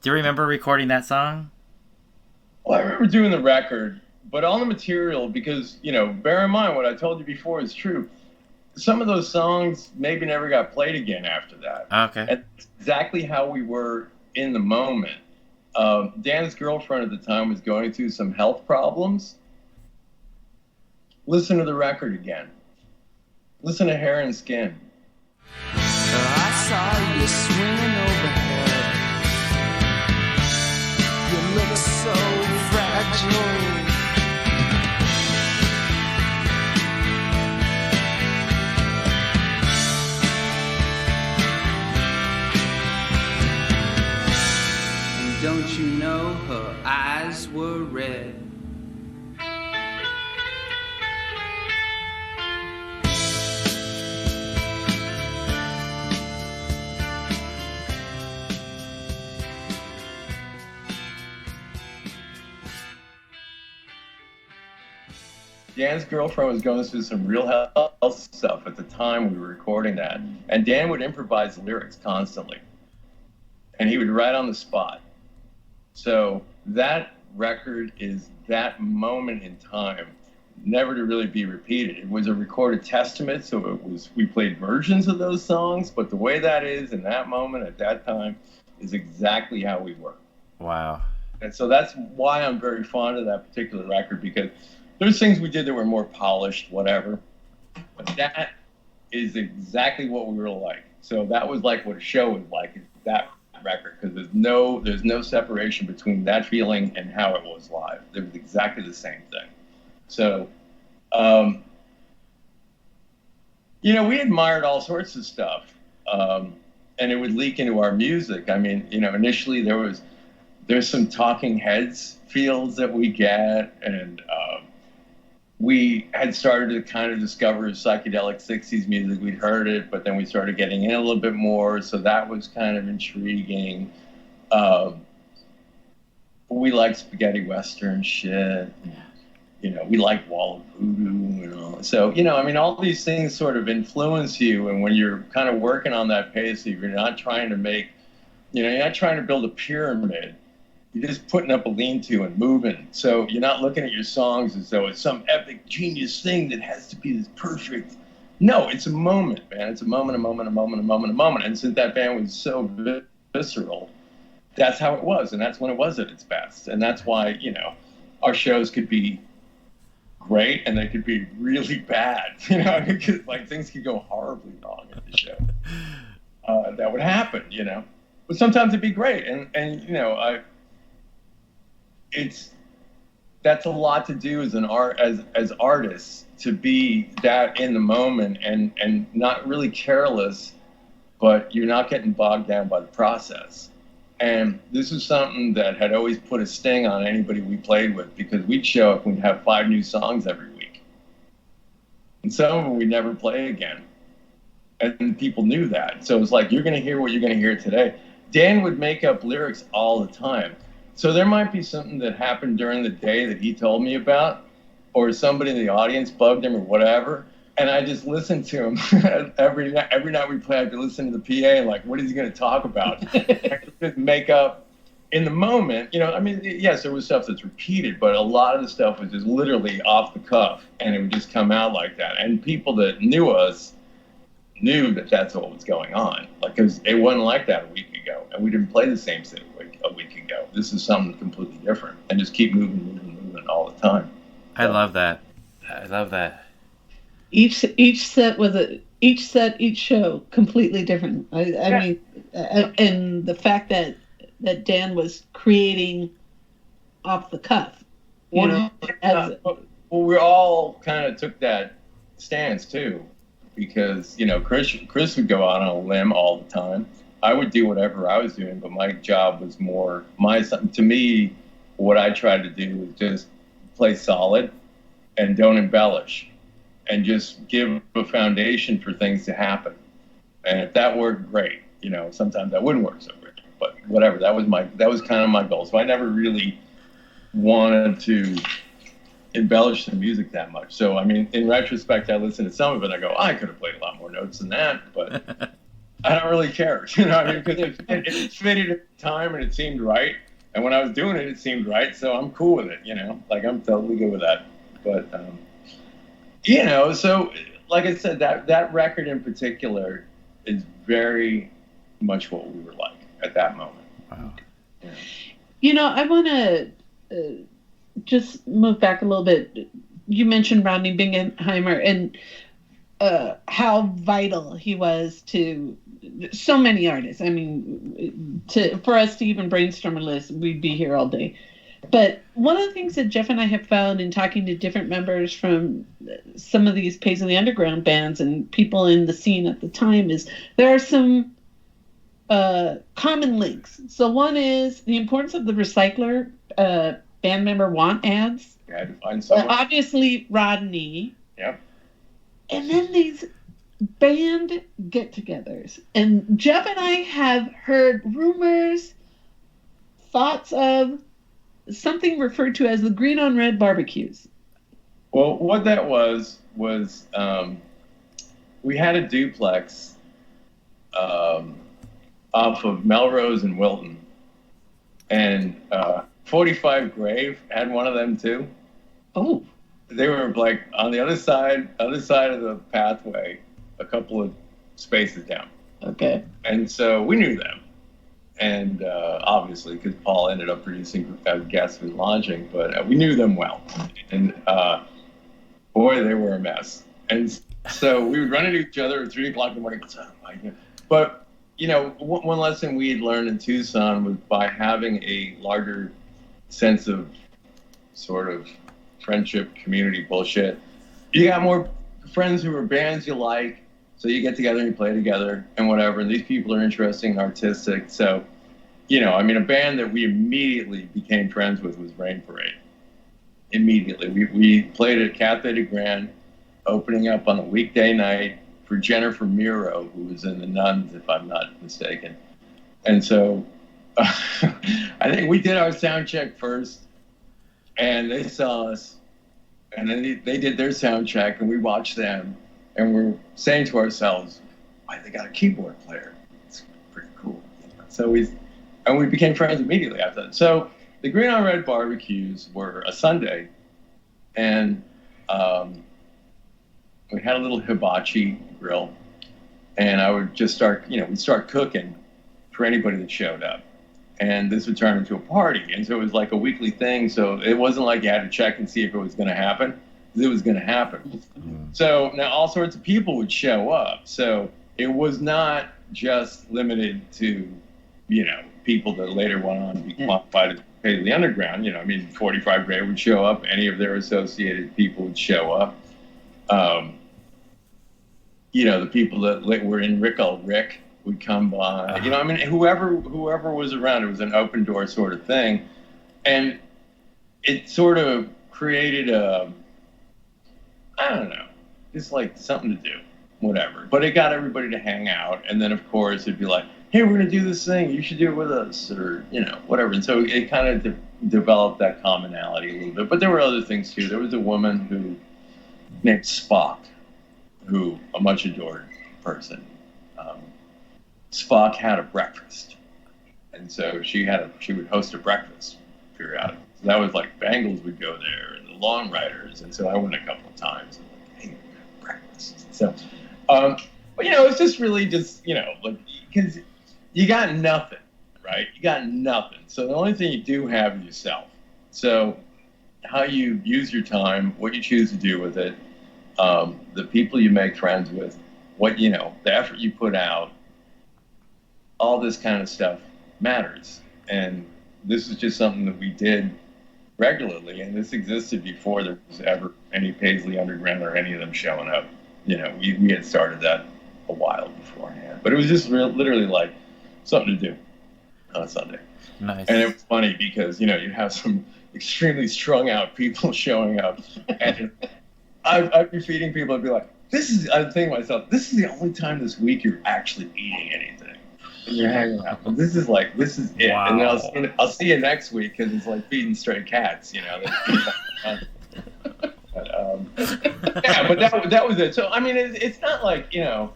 Do you remember recording that song? Well, I remember doing the record, but all the material, because, bear in mind what I told you before is true. Some of those songs maybe never got played again after that. Okay. That's exactly how we were in the moment. Dan's girlfriend at the time was going through some health problems. Listen to the record again. Listen to Hair and Skin. I saw you swinging overhead. You look so fragile. Don't you know her eyes were red? Dan's girlfriend was going through some real health stuff at the time we were recording that. And Dan would improvise lyrics constantly. And he would write on the spot. So that record is that moment in time, never to really be repeated. It was a recorded testament, so we played versions of those songs, but the way that is in that moment at that time is exactly how we were. Wow. And so that's why I'm very fond of that particular record, because there's things we did that were more polished, whatever. But that is exactly what we were like. So that was like what a show was like, that record, because there's no separation between that feeling and how it was live. It was exactly the same thing. So, we admired all sorts of stuff, and it would leak into our music. I mean, initially there's some Talking Heads feels that we get, and we had started to kind of discover psychedelic 60s music. We'd heard it, but then we started getting in a little bit more, so that was kind of intriguing. We liked spaghetti western shit. We liked Wall of Voodoo, So, all these things sort of influence you, and when you're kind of working on that Paisley, you're not trying to you're not trying to build a pyramid. You're just putting up a lean-to and moving. So you're not looking at your songs as though it's some epic genius thing that has to be this perfect. No, it's a moment, man. It's a moment, a moment, a moment, a moment, a moment. And since that band was so visceral, that's how it was. And that's when it was at its best. And that's why, our shows could be great and they could be really bad. Because things could go horribly wrong at the show. That would happen, But sometimes it'd be great. And that's a lot to do as as artists, to be that in the moment and not really careless, but you're not getting bogged down by the process. And this is something that had always put a sting on anybody we played with, because we'd show up and we'd have 5 new songs every week. And some of them we'd never play again. And people knew that. So it's like, you're going to hear what you're going to hear today. Dan would make up lyrics all the time. So there might be something that happened during the day that he told me about, or somebody in the audience bugged him or whatever, and I just listened to him every night we play. I'd be listening to the PA and what is he going to talk about? I could make up in the moment. Yes, there was stuff that's repeated, but a lot of the stuff was just literally off the cuff, and it would just come out like that. And people that knew us knew that that's what was going on, because it wasn't like that a week ago, and we didn't play the same thing a week ago. This is something completely different, and just keep moving all the time. I love that. I love that. Each show completely different. I mean, and the fact that Dan was creating off the cuff, we all kind of took that stance too, because Chris would go out on a limb all the time. I would do whatever I was doing, but my job was more to me, what I tried to do was just play solid and don't embellish, and just give a foundation for things to happen. And if that worked, great. Sometimes that wouldn't work so great, but whatever. That was kind of my goal. So I never really wanted to embellish the music that much. So, in retrospect, I listen to some of it and I go, I could have played a lot more notes than that, but I don't really care, because it fitted at the time and it seemed right. And when I was doing it, it seemed right. So I'm cool with it, I'm totally good with that. But, so like I said, that record in particular is very much what we were like at that moment. Wow. Yeah. I want to just move back a little bit. You mentioned Rodney Bingenheimer and how vital he was to so many artists. For us to even brainstorm a list, we'd be here all day. But one of the things that Jeff and I have found in talking to different members from some of these Paisley Underground bands and people in the scene at the time is there are some common links. So one is the importance of the recycler band member want ads. You had to find someone. Obviously, Rodney. Yep. And then these band get-togethers. And Jeff and I have heard rumors, thoughts of something referred to as the green on red barbecues. Well, what that was we had a duplex off of Melrose and Wilton, and 45 Grave had one of them too. Oh. They were like on the other side of the pathway, a couple of spaces down. Okay. And so we knew them. And obviously, because Paul ended up producing Guests and Lodging, but we knew them well. And boy, they were a mess. And so we would run into each other at 3 o'clock in the morning. But, you know, one lesson we had learned in Tucson was by having a larger sense of sort of friendship, community bullshit. You got more friends who are bands you like, so you get together and you play together and whatever. And these people are interesting and artistic. So, you know, I mean, a band that we immediately became friends with was Rain Parade. Immediately. We played at Cafe de Grand, opening up on a weekday night for Jennifer Miro, who was in the Nuns, if I'm not mistaken. And so I think we did our sound check first, and they saw us, and then they did their sound check, and we watched them, and we're saying to ourselves, why, they got a keyboard player. It's pretty cool. So we became friends immediately after that. So the Green on Red barbecues were a Sunday, and we had a little hibachi grill, and I would just we'd start cooking for anybody that showed up. And this would turn into a party. And so it was like a weekly thing. So it wasn't like you had to check and see if it was going to happen. It was going to happen. So now all sorts of people would show up. So it was not just limited to, you know, people that later went on to be qualified to Paisley Underground. You know, I mean, 45 Grade would show up. Any of their associated people would show up. You know, the people that were in Rick would come by. You know, I mean, whoever was around, it was an open door sort of thing. And it sort of created I don't know, just like something to do, whatever. But it got everybody to hang out. And then, of course, it'd be like, hey, we're going to do this thing. You should do it with us, or, you know, whatever. And so it kind of developed that commonality a little bit. But there were other things, too. There was a woman named Spock, who a much adored person. Spock had a breakfast, and so she would host a breakfast periodically. So that was like Bangles would go there, and the Long Riders, and so I went a couple of times. And like, hey, we got breakfast. So, but you know, it's just really just, you know, like, because you got nothing, right? You got nothing. So the only thing you do have is yourself. So how you use your time, what you choose to do with it, the people you make friends with, what, you know, the effort you put out, all this kind of stuff matters. And this is just something that we did regularly, and this existed before there was ever any Paisley Underground or any of them showing up. You know, we had started that a while beforehand. But it was just literally like something to do on a Sunday. Nice. And it was funny because, you know, you have some extremely strung out people showing up, and I'd be feeding people and be like, I'm thinking to myself, this is the only time this week you're actually eating anything. And you're hanging out. And this is it. Wow. And then I'll see you next week, because it's like feeding stray cats, you know. But that was it. So, I mean, it's not like, you know,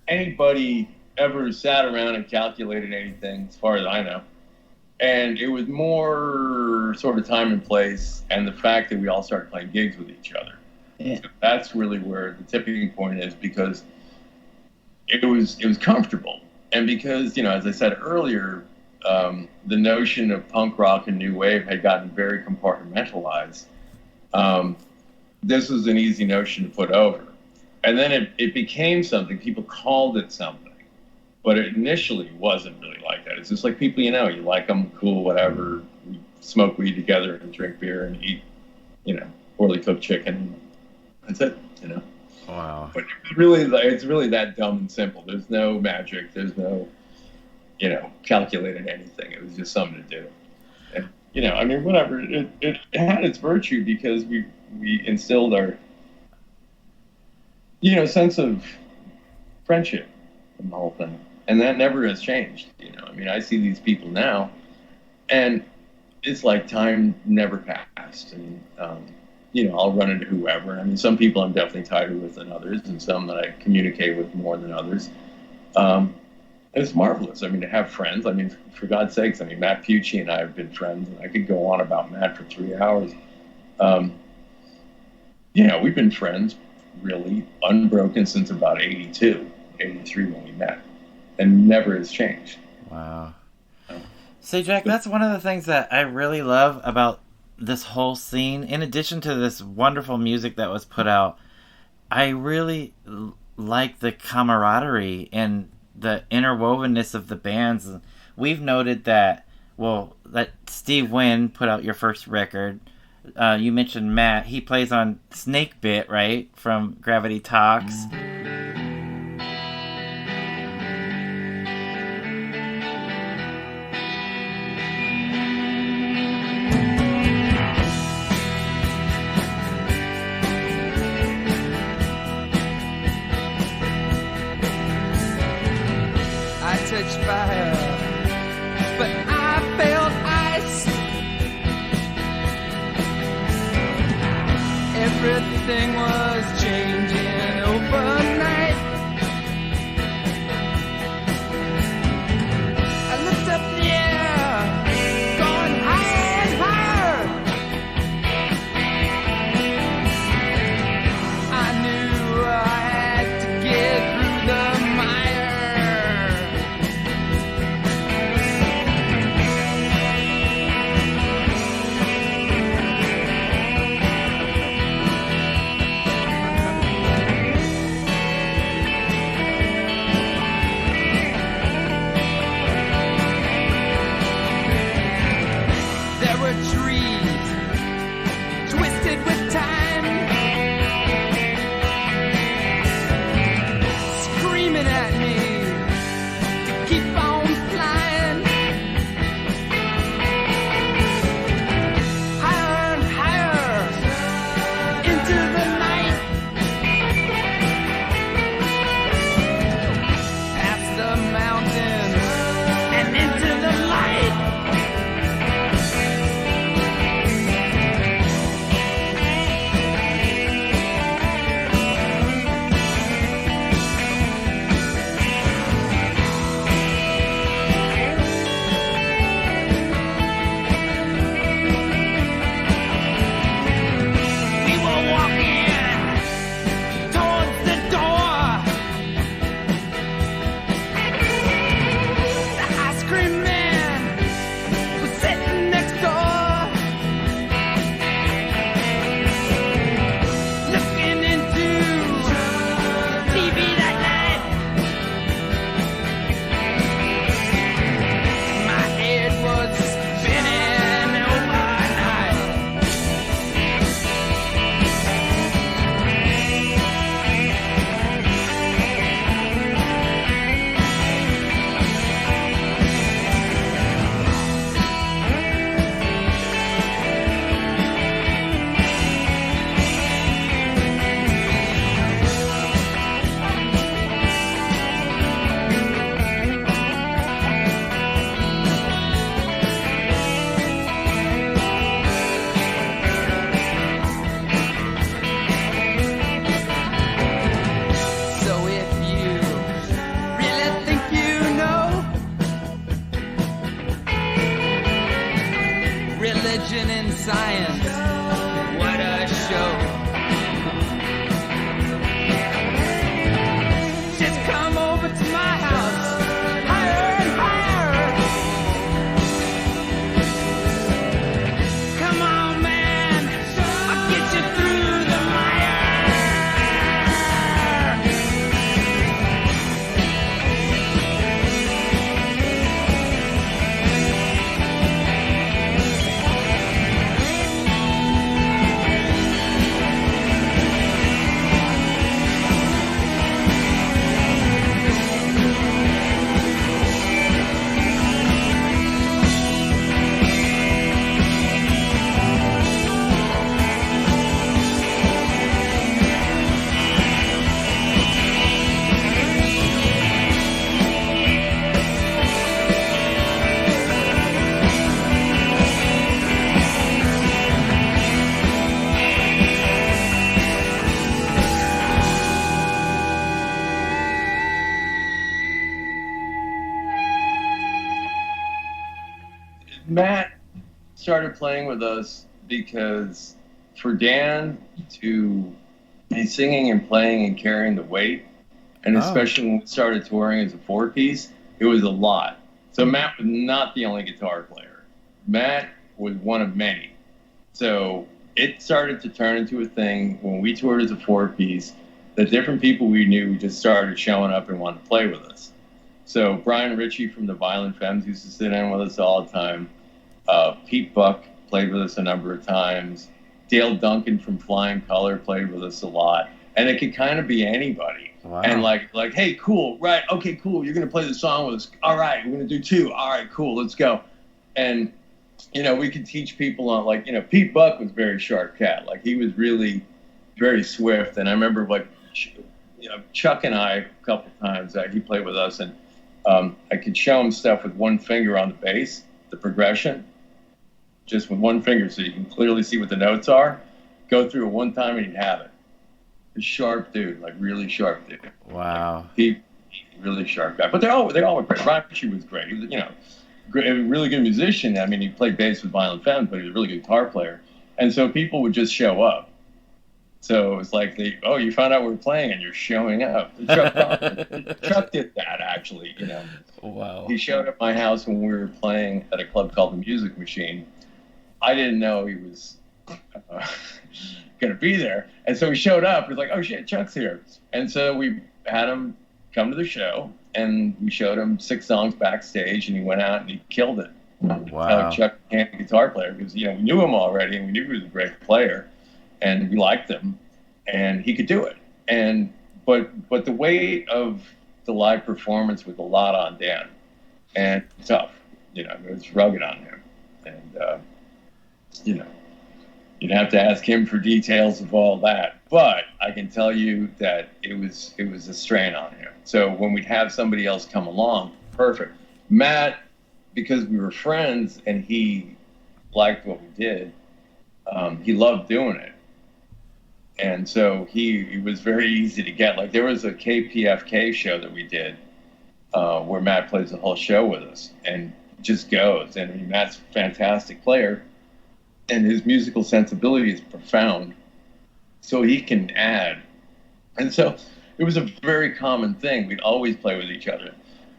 anybody ever sat around and calculated anything, as far as I know. And it was more sort of time and place, and the fact that we all started playing gigs with each other. Yeah. So that's really where the tipping point is, because it was comfortable. And because, you know, as I said earlier, the notion of punk rock and new wave had gotten very compartmentalized. This was an easy notion to put over. And then it became something. People called it something. But it initially wasn't really like that. It's just like people, you know, you like them, cool, whatever. We smoke weed together and drink beer and eat, you know, poorly cooked chicken. That's it, you know. Wow. But it's really that dumb and simple. There's no magic. There's no, calculated anything. It was just something to do. And, I mean, whatever. It had its virtue because we instilled our, sense of friendship in the whole thing. And that never has changed. I mean, I see these people now, and it's like time never passed. And, I'll run into whoever. I mean, some people I'm definitely tighter with than others, and some that I communicate with more than others. It's marvelous. I mean, to have friends. I mean, for God's sakes, I mean, Matt Pucci and I have been friends, and I could go on about Matt for 3 hours. We've been friends really unbroken since about 82, 83 when we met, and never has changed. Wow. So, Jack, that's one of the things that I really love about this whole scene. In addition to this wonderful music that was put out, I really like the camaraderie and the interwovenness of the bands. We've noted that Steve Wynn put out your first record. You mentioned Matt. He plays on Snake Bit, right? From Gravity Talks. Touched fire, but I felt ice. Everything was changing overnight. I looked up in the air, going higher and higher. I knew I had to get through the mire. Matt started playing with us because for Dan to be singing and playing and carrying the weight, and especially when we started touring as a 4-piece, it was a lot. So Matt was not the only guitar player. Matt was one of many. So it started to turn into a thing when we toured as a 4-piece. The different people we knew just started showing up and wanted to play with us. So Brian Ritchie from the Violent Femmes used to sit in with us all the time. Pete Buck played with us a number of times. Dale Duncan from Flying Color played with us a lot. And it could kind of be anybody. Wow. And like, hey, cool, right, okay, cool, you're going to play the song with us. All right, we're going to do 2. All right, cool, let's go. And, we could teach people on, like, Pete Buck was a very sharp cat. Like, he was really very swift. And I remember, like, Chuck and I, a couple times, he played with us, and I could show him stuff with one finger on the bass, the progression, just with one finger so you can clearly see what the notes are. Go through it one time and he'd have it. A sharp dude, like really sharp dude. Wow. He really sharp guy. But they all were great. Ryan Ritchie was great. He was, a really good musician. I mean, he played bass with Violent Femmes, but he was a really good guitar player. And so people would just show up. So it was like, you found out we were playing and you're showing up. Chuck did that, actually, Wow. He showed up at my house when we were playing at a club called The Music Machine. I didn't know he was going to be there. And so he showed up. He was like, oh, shit, Chuck's here. And so we had him come to the show, and we showed him 6 songs backstage, and he went out and he killed it. Wow. Chuck became a guitar player because, we knew him already, and we knew he was a great player, and we liked him, and he could do it. And but the weight of the live performance was a lot on Dan, and tough. It was rugged on him. And, you'd have to ask him for details of all that. But I can tell you that it was a strain on him. So when we'd have somebody else come along, perfect. Matt, because we were friends and he liked what we did, he loved doing it. And so he was very easy to get. Like, there was a KPFK show that we did where Matt plays the whole show with us and just goes. And I mean, Matt's a fantastic player, and his musical sensibility is profound, so he can add. And so it was a very common thing. We'd always play with each other.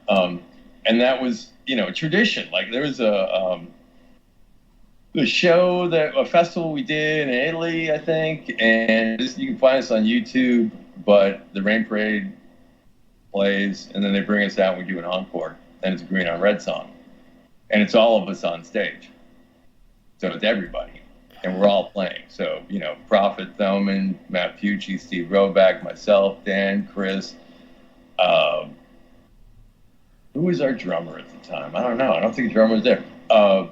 And that was, a tradition. Like, there was a festival we did in Italy, I think, and you can find us on YouTube, but the Rain Parade plays, and then they bring us out and we do an encore, and it's a Green on Red song. And it's all of us on stage. So it's everybody. And we're all playing. So, Prophet Thoman, Matt Pucci, Steve Roback, myself, Dan, Chris. Who was our drummer at the time? I don't know. I don't think the drummer was there. Can't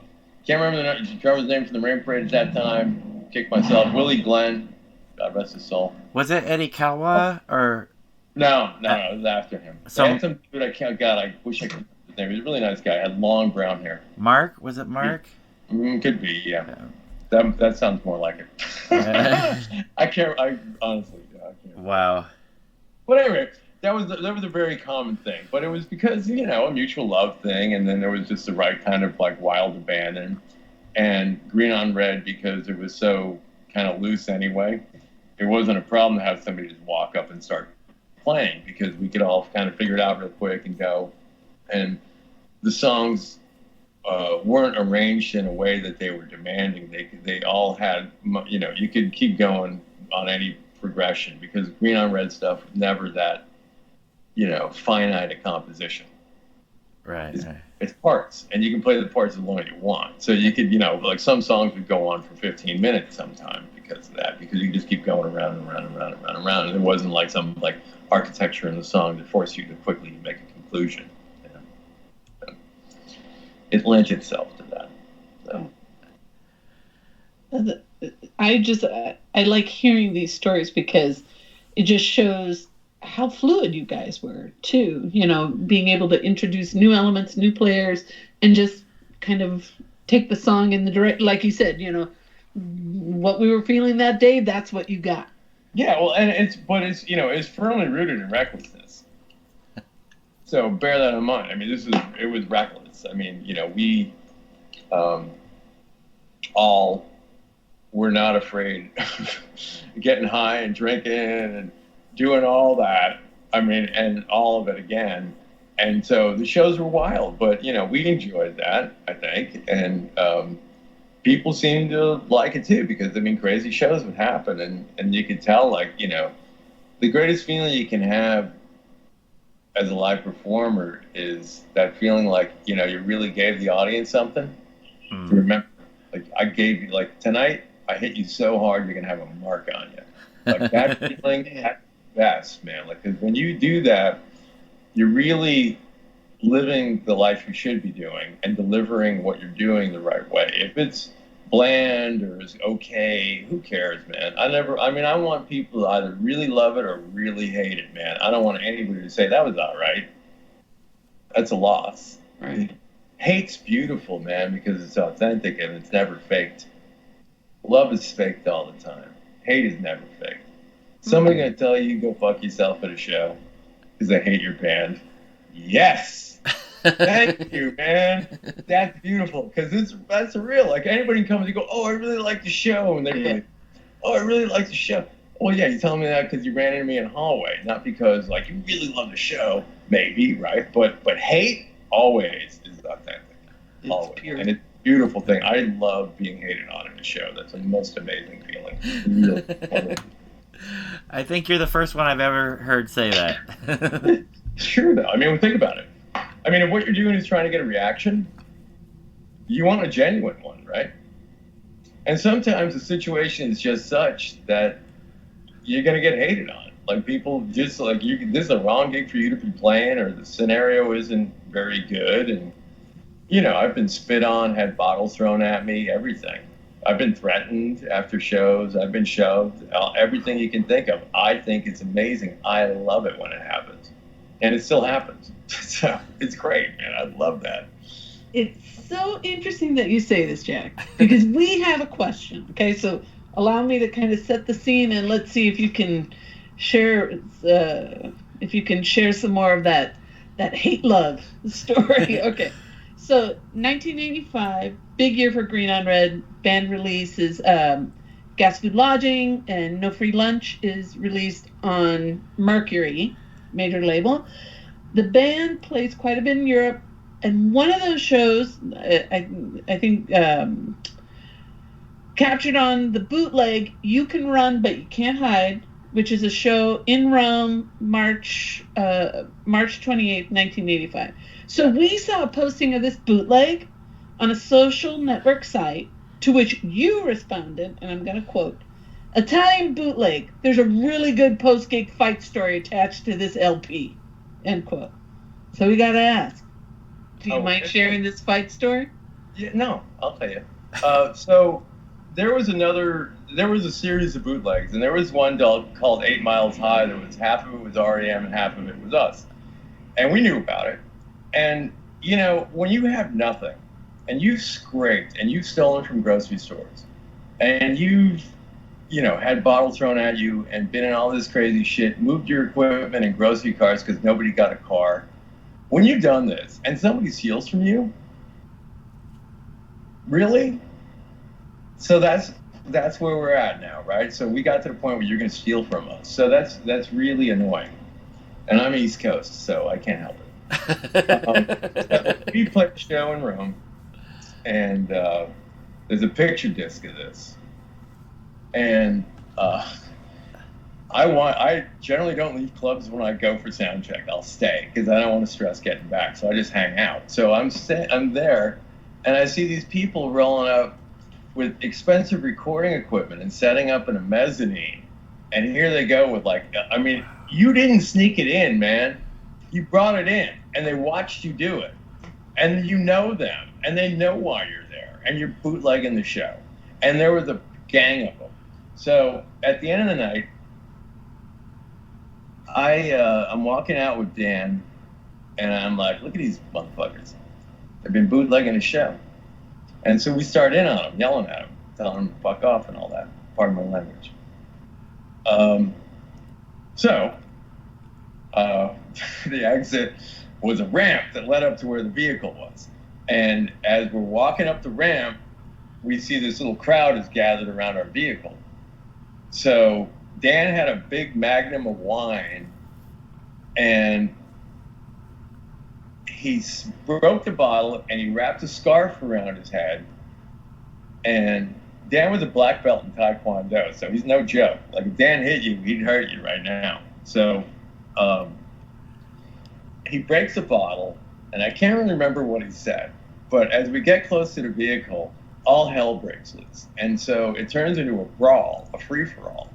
remember the drummer's name from the Rain Parade at that time. Kicked myself. Willie Glenn. God rest his soul. Was it Eddie Kawa or? No, it was after him. So, had some dude I wish I could. He was a really nice guy. Had long brown hair. Mark? Was it Mark? Could be, yeah. That sounds more like it. I honestly can't. Wow. But anyway, that was a very common thing. But it was because, a mutual love thing, and then there was just the right kind of like wild abandon. And Green on Red, because it was so kind of loose anyway, it wasn't a problem to have somebody just walk up and start playing, because we could all kind of figure it out real quick and go. And the songs weren't arranged in a way that they were demanding. They all had, you could keep going on any progression, because Green on Red stuff was never that, finite a composition. Right. It's parts, and you can play the parts as long as you want. So you could, like some songs would go on for 15 minutes sometime because of that, because you just keep going around and around and around and around and around. And it wasn't like some like architecture in the song that forced you to quickly make a conclusion. It lent itself to that. So. I like hearing these stories because it just shows how fluid you guys were too. Being able to introduce new elements, new players, and just kind of take the song in the direct, like you said, what we were feeling that day, that's what you got. Yeah, well, and it's firmly rooted in recklessness. So bear that in mind. I mean, it was reckless. I mean, we all were not afraid of getting high and drinking and doing all that. I mean, and all of it again. And so the shows were wild, but, you know, we enjoyed that, I think. And people seemed to like it too, because, I mean, crazy shows would happen. And you could tell, like, you know, the greatest feeling you can have as a live performer is that feeling like, you know, you really gave the audience something. To remember, like, I gave you, like, tonight, I hit you so hard, you're going to have a mark on you. Like, that feeling, that's the best, man. Like, 'cause when you do that, you're really living the life you should be doing and delivering what you're doing the right way. If it's bland or is okay, who cares, man? I want people to either really love it or really hate it, man. I don't want anybody to say that was all right. That's a loss. Right. Hate's beautiful, man, because it's authentic and it's never faked. Love is faked all the time. Hate is never faked. Somebody gonna tell you go fuck yourself at a show because they hate your band? Yes. Thank you, man. That's beautiful, because that's real. Like, anybody can come and go, oh, I really like the show, and they're like, oh, I really like the show. Well, yeah, you're telling me that because you ran into me in a hallway, not because, like, you really love the show, maybe, right? But hate always is authentic. It's always. pure. And it's a beautiful thing. I love being hated on in a show. That's the most amazing feeling. Really. I think you're the first one I've ever heard say that. It's true, though. I mean, think about it. I mean, if what you're doing is trying to get a reaction, you want a genuine one, right? And sometimes the situation is just such that you're going to get hated on. Like, people just, like, this is a wrong gig for you to be playing, or the scenario isn't very good. And, you know, I've been spit on, had bottles thrown at me, everything. I've been threatened after shows. I've been shoved, everything you can think of. I think it's amazing. I love it when it happens. And it still happens. So it's great, man. I love that. It's so interesting that you say this, Jack, because we have a question. Okay, so allow me to kind of set the scene, and let's see if you can share some more of that hate love story. Okay, so 1985, big year for Green on Red. Band releases Gas Food Lodging and No Free Lunch is released on Mercury, major label. The band plays quite a bit in Europe, and one of those shows, I think, captured on the bootleg You Can Run But You Can't Hide, which is a show in Rome, March 28th, 1985. So we saw a posting of this bootleg on a social network site, to which you responded, and I'm going to quote, "Italian bootleg. There's a really good post-gig fight story attached to this LP." End quote. So we got to ask, do you mind sharing this fight story? Yeah, no, I'll tell you. So there was a series of bootlegs, and there was one called 8 Miles High. That was half of it was REM and half of it was us. And we knew about it. And, you know, when you have nothing, and you've scraped, and you've stolen from grocery stores, and you've, you know, had bottles thrown at you, and been in all this crazy shit, moved your equipment in grocery cars because nobody got a car. When you've done this, and somebody steals from you, really? So that's where we're at now, right? So we got to the point where you're going to steal from us. So that's really annoying. And I'm East Coast, so I can't help it. We played a show in Rome, and there's a picture disc of this. And I generally don't leave clubs when I go for sound check. I'll stay because I don't want to stress getting back. So I just hang out. So I'm there, and I see these people rolling up with expensive recording equipment and setting up in a mezzanine. And here they go with, like, I mean, you didn't sneak it in, man. You brought it in, and they watched you do it. And you know them, and they know why you're there, and you're bootlegging the show. And there was a gang of them. So at the end of the night, I'm walking out with Dan, and I'm like, look at these motherfuckers. They've been bootlegging a show. And so we start in on them, yelling at them, telling them to fuck off and all that. Pardon my language. The exit was a ramp that led up to where the vehicle was. And as we're walking up the ramp, we see this little crowd is gathered around our vehicle. So Dan had a big magnum of wine, and he broke the bottle and he wrapped a scarf around his head. And Dan was a black belt in Taekwondo, so he's no joke. Like, if Dan hit you, he'd hurt you right now. So he breaks the bottle, and I can't really remember what he said. But as we get close to the vehicle, all hell breaks loose. And so it turns into a brawl, a free-for-all.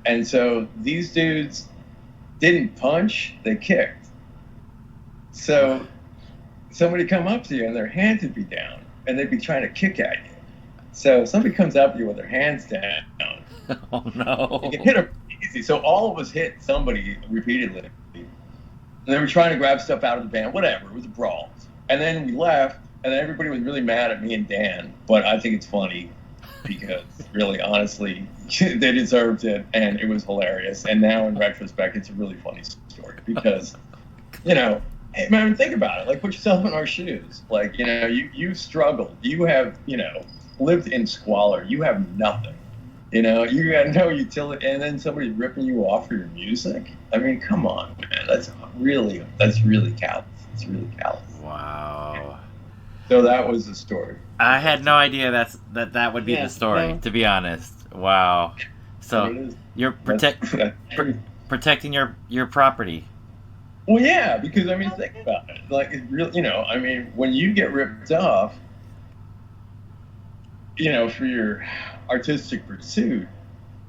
And so these dudes didn't punch, they kicked. So somebody come up to you, and their hands would be down, and they'd be trying to kick at you. So somebody comes up to you with their hands down. Oh, no. You can hit them easy. So all of us hit somebody repeatedly. And they were trying to grab stuff out of the van, whatever. It was a brawl. And then we left, and then everybody was really mad at me and Dan. But I think it's funny because, really, honestly, they deserved it, and it was hilarious. And now, in retrospect, it's a really funny story because, you know, hey, man, think about it. Like, put yourself in our shoes. Like, you know, you struggled. You have, you know, lived in squalor. You have nothing. You know, you got no utility, and then somebody's ripping you off for your music. I mean, come on, man. That's really callous. It's really callous. Wow. So that was the story. I had no idea that would be the story, to be honest. Wow. So you're protecting your property. Well, yeah, because I mean, think about it. Like, it really, you know, I mean, when you get ripped off, you know, for your artistic pursuit,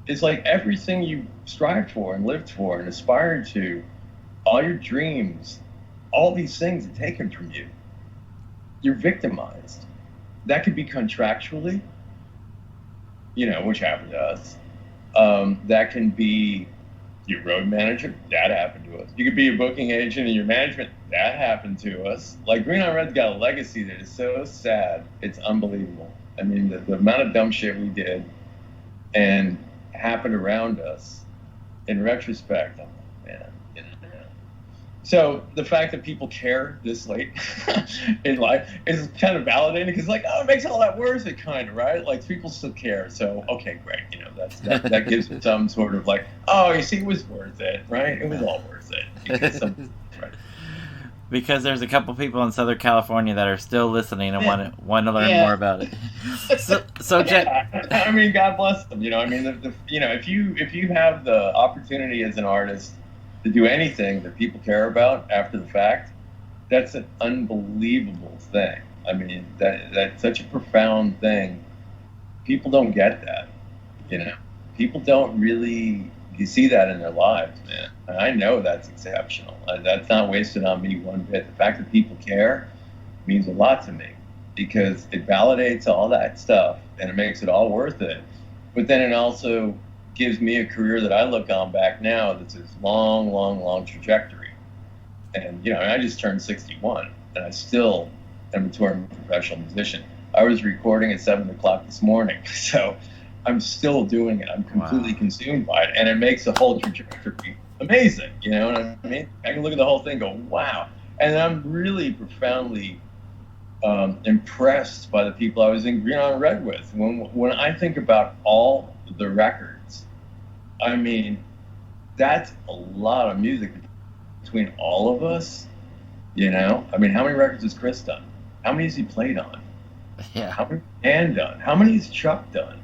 it's like everything you strived for and lived for and aspired to, all your dreams, all these things are taken from you. You're victimized. That could be contractually, you know, which happened to us. That can be your road manager. That happened to us. You could be a booking agent and your management. That happened to us. Like, Green on Red's got a legacy that is so sad. It's unbelievable. I mean, the amount of dumb shit we did and happened around us, in retrospect, I'm like, man, you know. So the fact that people care this late in life is kind of validating because, like, oh, it makes all that worth it, kind of, right? Like, people still care. So, okay, great. You know, that gives it some sort of like, oh, you see, it was worth it, right? It was all worth it. Right. Because there's a couple people in Southern California that are still listening and want to learn more about it. So Jack, yeah. I mean, God bless them. You know, I mean, you know, if you have the opportunity as an artist to do anything that people care about after the fact, that's an unbelievable thing. I mean, that's such a profound thing. People don't get that. You know, people don't really. You see that in their lives, man. And I know that's exceptional. That's not wasted on me one bit. The fact that people care means a lot to me because it validates all that stuff and it makes it all worth it. But then it also gives me a career that I look on back now that's this long, long, long trajectory. And, you know, I just turned 61 and I still am a touring professional musician. I was recording at 7 o'clock this morning. So I'm still doing it. I'm completely consumed by it. And it makes the whole trajectory amazing. You know what I mean? I can look at the whole thing and go, wow. And I'm really profoundly impressed by the people I was in Green on Red with. When I think about all the records, I mean, that's a lot of music between all of us. You know? I mean, how many records has Chris done? How many has he played on? Yeah. How many has Dan done? How many has Chuck done?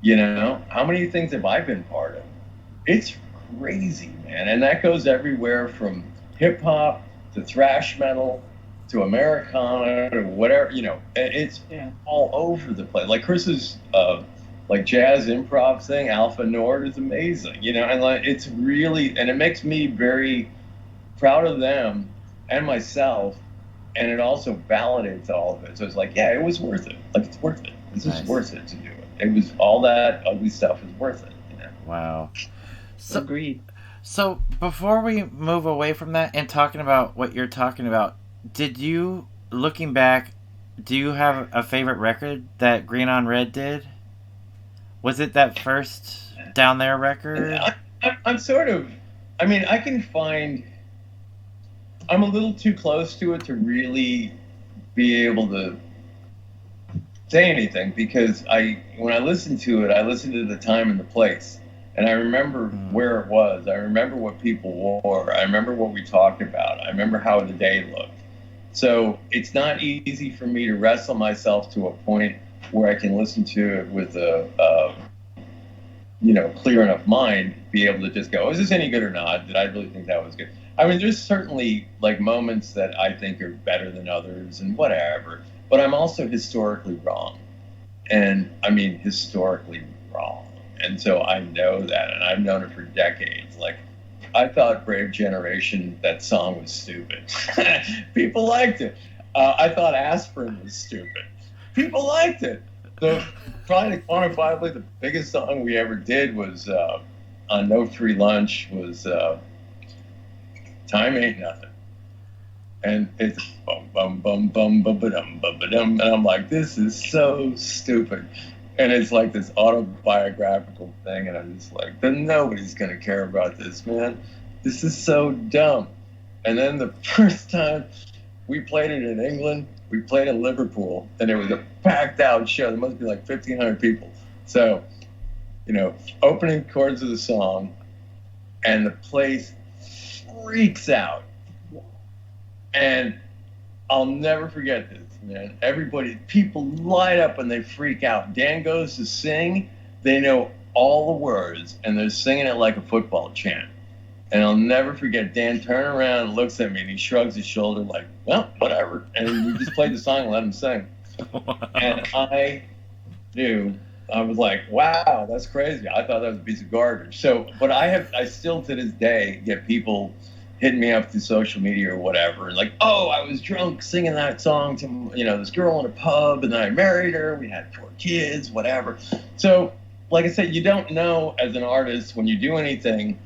You know, how many things have I been part of? It's crazy, man. And that goes everywhere from hip hop to thrash metal to Americana to whatever, you know, it's all over the place. Like Chris's like jazz improv thing, Alpha Nord, is amazing, you know, and like it's really, and it makes me very proud of them and myself, and it also validates all of it. So it's like, yeah, it was worth it. Like, it's worth it. This is worth it to do it. It was all that ugly stuff is worth it. You know? Wow. So, agreed. So before we move away from that and talking about what you're talking about, did you, looking back, do you have a favorite record that Green on Red did? Was it that first Down There record? I'm sort of, I mean, I can find, I'm a little too close to it to really be able to say anything, because when I listened to it, I listened to the time and the place. And I remember where it was. I remember what people wore. I remember what we talked about. I remember how the day looked. So it's not easy for me to wrestle myself to a point where I can listen to it with a clear enough mind, be able to just go, is this any good or not? Did I really think that was good? I mean, there's certainly like moments that I think are better than others and whatever, but I'm also historically wrong. And I mean, historically wrong. And so I know that, and I've known it for decades. Like, I thought Brave Generation, that song was stupid. People liked it. I thought Aspirin was stupid. People liked it. So probably quantifiably the biggest song we ever did was on No Free Lunch was Time Ain't Nothing. And it's bum bum bum bum bum ba dum bum ba dum, and I'm like, this is so stupid. And it's like this autobiographical thing, and I'm just like, then nobody's gonna care about this, man. This is so dumb. And then the first time we played it in England, we played in Liverpool, and it was a packed out show. There must be like 1,500 people. So, opening chords of the song, and the place freaks out. And I'll never forget this, man. People light up and they freak out. Dan goes to sing, they know all the words, and they're singing it like a football chant. And I'll never forget, Dan turned around and looks at me, and he shrugs his shoulder like, well, whatever. And we just played the song and let him sing. And I was like, wow, that's crazy. I thought that was a piece of garbage. So, but I still to this day get people hitting me up through social media or whatever, and like, oh, I was drunk singing that song to this girl in a pub, and then I married her. We had 4 kids, whatever. So, like I said, you don't know as an artist when you do anything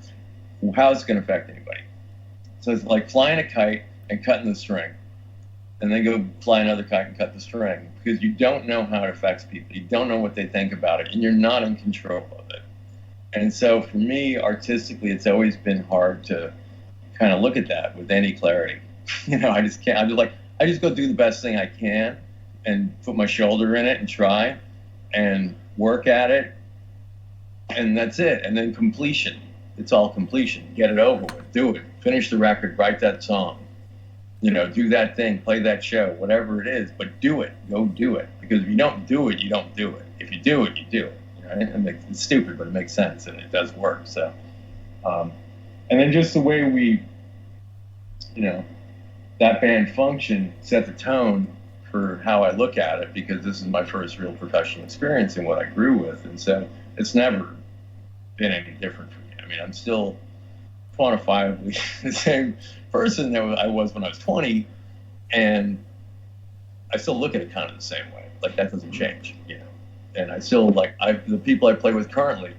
how it's going to affect anybody. So it's like flying a kite and cutting the string, and then go fly another kite and cut the string, because you don't know how it affects people. You don't know what they think about it, and you're not in control of it. And so for me, artistically, it's always been hard to kind of look at that with any clarity. I just can't. I just go do the best thing I can and put my shoulder in it and try and work at it, and that's it. And then completion. It's all completion. Get it over with. Do it. Finish the record. Write that song. Do that thing. Play that show. Whatever it is. But do it. Go do it. Because if you don't do it, you don't do it. If you do it, you do it. It's stupid, but it makes sense, and it does work. So. And then just the way we, that band Function set the tone for how I look at it, because this is my first real professional experience and what I grew with. And so it's never been any different for me. I mean, I'm still quantifiably the same person that I was when I was 20, and I still look at it kind of the same way. Like, that doesn't change, And I still, the people I play with currently,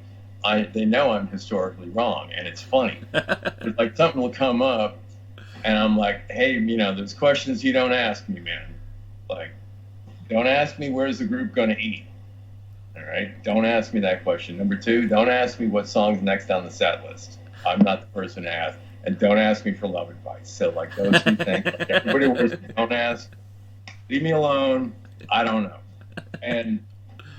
they know I'm historically wrong, and it's funny. Like, something will come up, and I'm like, hey, there's questions you don't ask me, man. Like, don't ask me where's the group going to eat. All right? Don't ask me that question. Number 2, don't ask me what song's next on the set list. I'm not the person to ask. And don't ask me for love advice. So, like, those 2 things, like, everybody works, don't ask. Leave me alone. I don't know. And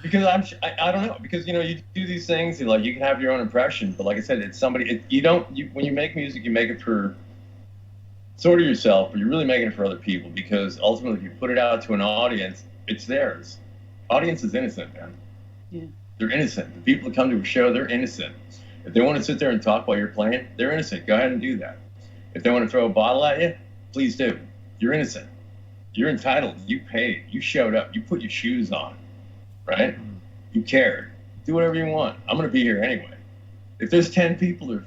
because I don't know, because you do these things, and like, you can have your own impression, but like I said, it's somebody. When you make music, you make it for sort of yourself, but you're really making it for other people, because ultimately, if you put it out to an audience, it's theirs. Audience is innocent, man. Yeah. They're innocent. The people that come to a show, they're innocent. If they want to sit there and talk while you're playing, they're innocent. Go ahead and do that. If they want to throw a bottle at you, please do. You're innocent. You're entitled. You paid. You showed up. You put your shoes on. Right? You cared. Do whatever you want. I'm going to be here anyway. If there's 10 people or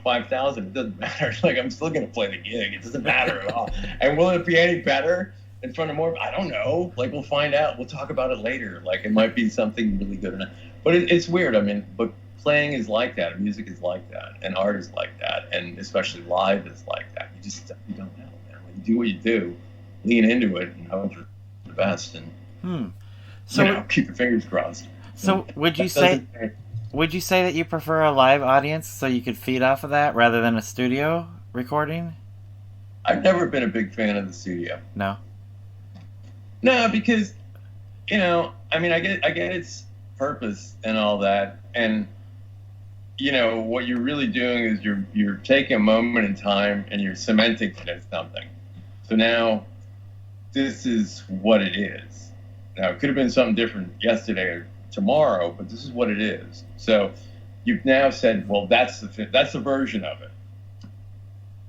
5,000, it doesn't matter. Like, I'm still going to play the gig. It doesn't matter at all. And will it be any better in front of more? I don't know. Like, we'll find out. We'll talk about it later. Like, it might be something really good or not. But it's weird. I mean, but playing is like that. And music is like that. And art is like that. And especially live is like that. You don't know, man. Like, you do what you do. Lean into it and hope for the best. And so keep your fingers crossed. So would you say that you prefer a live audience so you could feed off of that rather than a studio recording? I've never been a big fan of the studio. No. No, because, I mean, I get its purpose and all that. And, what you're really doing is you're taking a moment in time and you're cementing it as something. So now this is what it is. Now, it could have been something different yesterday or tomorrow, but this is what it is. So you've now said, well, that's the version of it.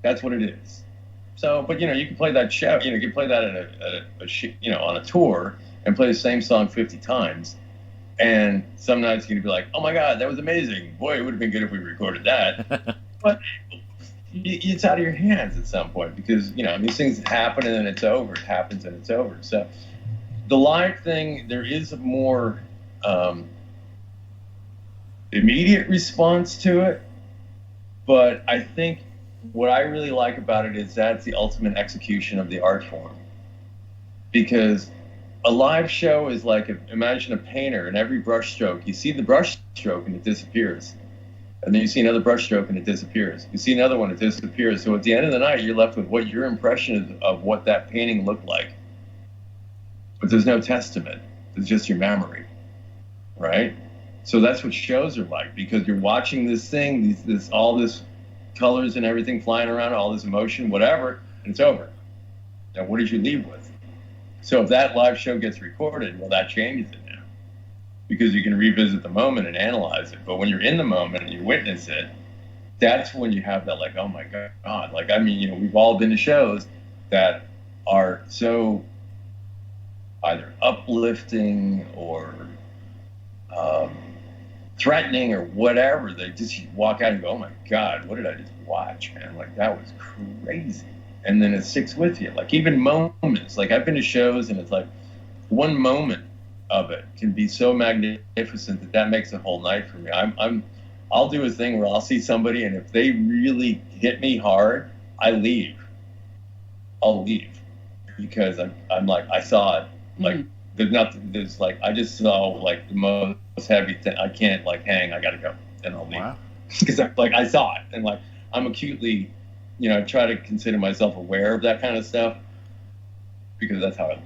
That's what it is. So, but you can play that show. You can play that on a tour and play the same song 50 times. And some nights you're gonna be like, oh my God, that was amazing. Boy, it would have been good if we recorded that. But it's out of your hands at some point because these things happen and then it's over. It happens and it's over. So the live thing, there is a more immediate response to it. But I think what I really like about it is that's the ultimate execution of the art form. Because a live show is like, imagine a painter, and every brush stroke, you see the brush stroke and it disappears. And then you see another brush stroke and it disappears. You see another one, it disappears. So at the end of the night, you're left with what your impression is of what that painting looked like. But there's no testament. It's just your memory, right? So that's what shows are like, because you're watching this thing, all this colors and everything flying around, all this emotion, whatever, and it's over. Now, what did you leave with? So if that live show gets recorded, well, that changes it now, because you can revisit the moment and analyze it. But when you're in the moment and you witness it, that's when you have that, like, oh my God. Like, I mean, we've all been to shows that are so either uplifting or threatening or whatever. They just walk out and go, oh my God, what did I just watch, man? Like, that was crazy. And then it sticks with you. Like, even moments. Like, I've been to shows and it's like one moment of it can be so magnificent that makes a whole night for me. I'll do a thing where I'll see somebody, and if they really hit me hard, I'll leave because I'm like, I saw it. Like, there's nothing. There's like, I just saw like the most heavy thing. I can't like hang. I gotta go, and I'll leave because I saw it, and like I'm acutely. I try to consider myself aware of that kind of stuff because that's how I,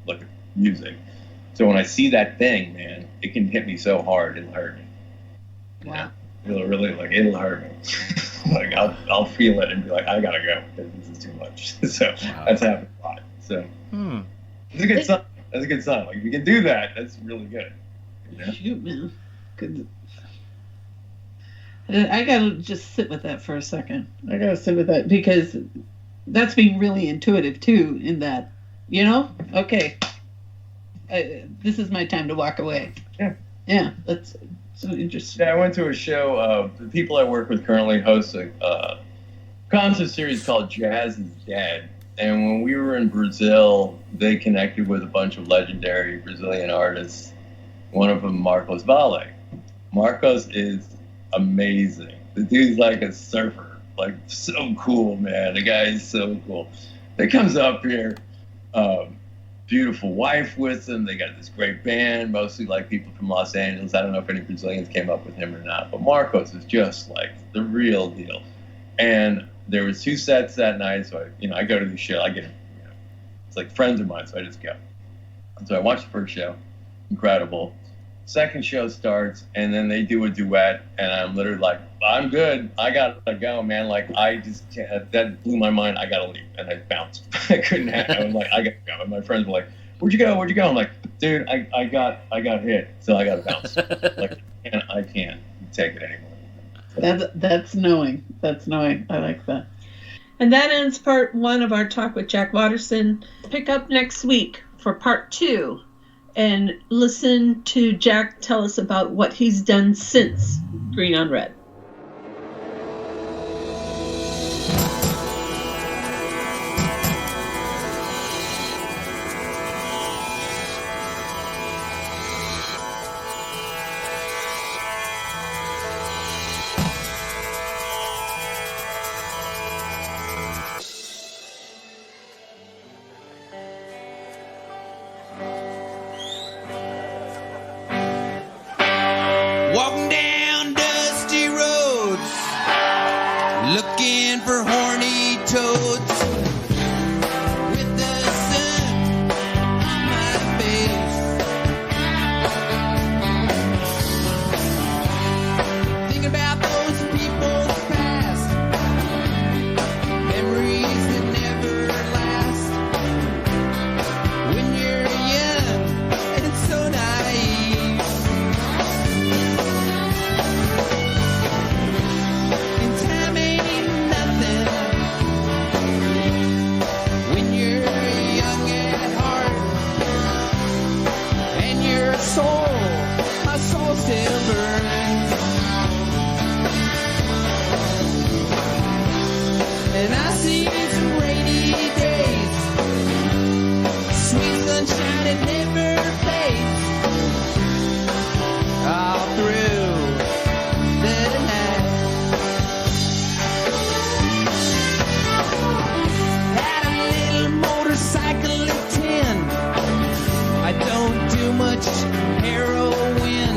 look at music. So when I see that thing, man, it can hit me so hard, it'll hurt me. Wow. It'll really, it'll hurt me. Like, I'll feel it and be like, I gotta go. This is too much. So that's happened a lot. So it's a good sign. That's a good sign. Like, if you can do that, that's really good. Shoot, man. Good. I gotta just sit with that for a second. I gotta sit with that because that's being really intuitive too. In that, okay, this is my time to walk away. Yeah, that's so interesting. Yeah, I went to a show. The people I work with currently host a concert series called Jazz is Dead. And when we were in Brazil, they connected with a bunch of legendary Brazilian artists. One of them, Marcos Valle. Marcos is amazing. The dude's like a surfer, like so cool, man. The guy is so cool. He comes up here, beautiful wife with him. They got this great band, mostly like people from Los Angeles. I don't know if any Brazilians came up with him or not, but Marcos is just like the real deal. And there was 2 sets that night, so I go to the show. I get, it's like friends of mine, so I just go. And so I watched the first show, incredible. Second show starts, and then they do a duet, and I'm literally like, I'm good. I gotta go, man. Like, I just can't. That blew my mind. I gotta leave, and I bounced. I couldn't have. I was like, I gotta go. And my friends were like, Where'd you go? I'm like, dude, I got hit, so I gotta bounce. Like, I can't take it anymore. That's knowing. That's knowing. I like that. And that ends part 1 of our talk with Jack Waterson. Pick up next week for part 2. And listen to Jack tell us about what he's done since Green on Red. Walking down dusty roads, looking for horny toads, with the sun soul still burns. And I see some rainy days, sweet sunshine it never fades, all through the night. Had a little motorcycle at 10. I don't do much heroin.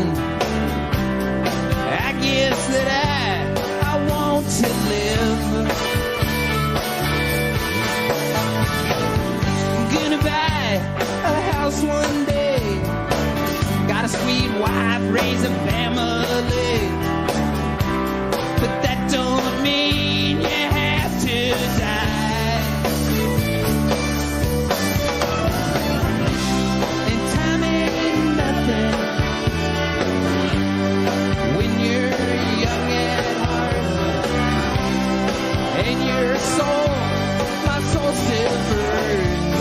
I guess that I want to live. I'm gonna buy a house one day. Got a sweet wife, raise a family. But that don't mean you have to die. And time ain't nothing when you're young at heart. And your soul, my soul still burns.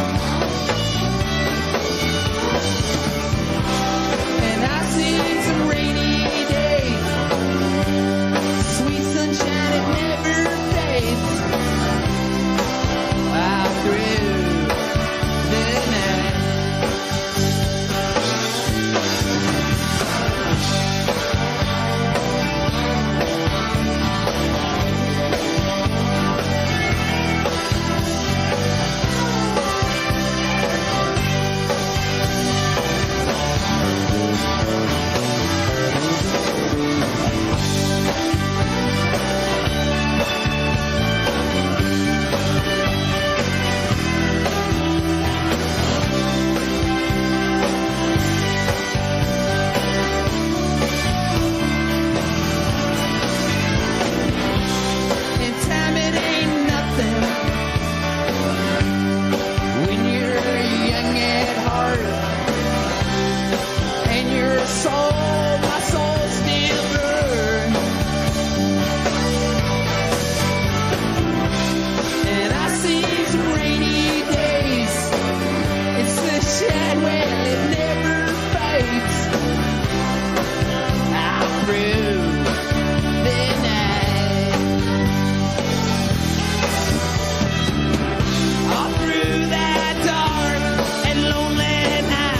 And I see some rainy days, sweet sunshine it never fades, all through the night. And time it ain't nothing when you're young at heart. And your soul, my soul still burns. And I see some rainy days, it's the shine well it never fades, all through the night, all through that dark and lonely night.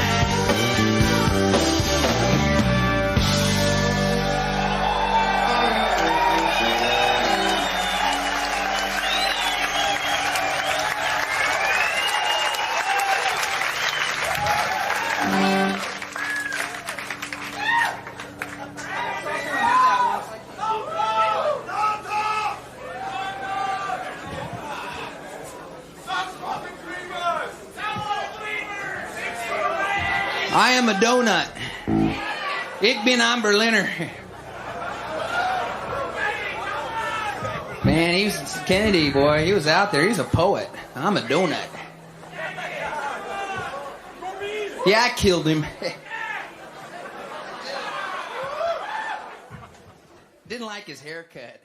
I am a donut. Ich bin ein Berliner. Man, he was Kennedy, boy. He was out there. He's a poet. I'm a donut. Yeah, I killed him. Didn't like his haircut.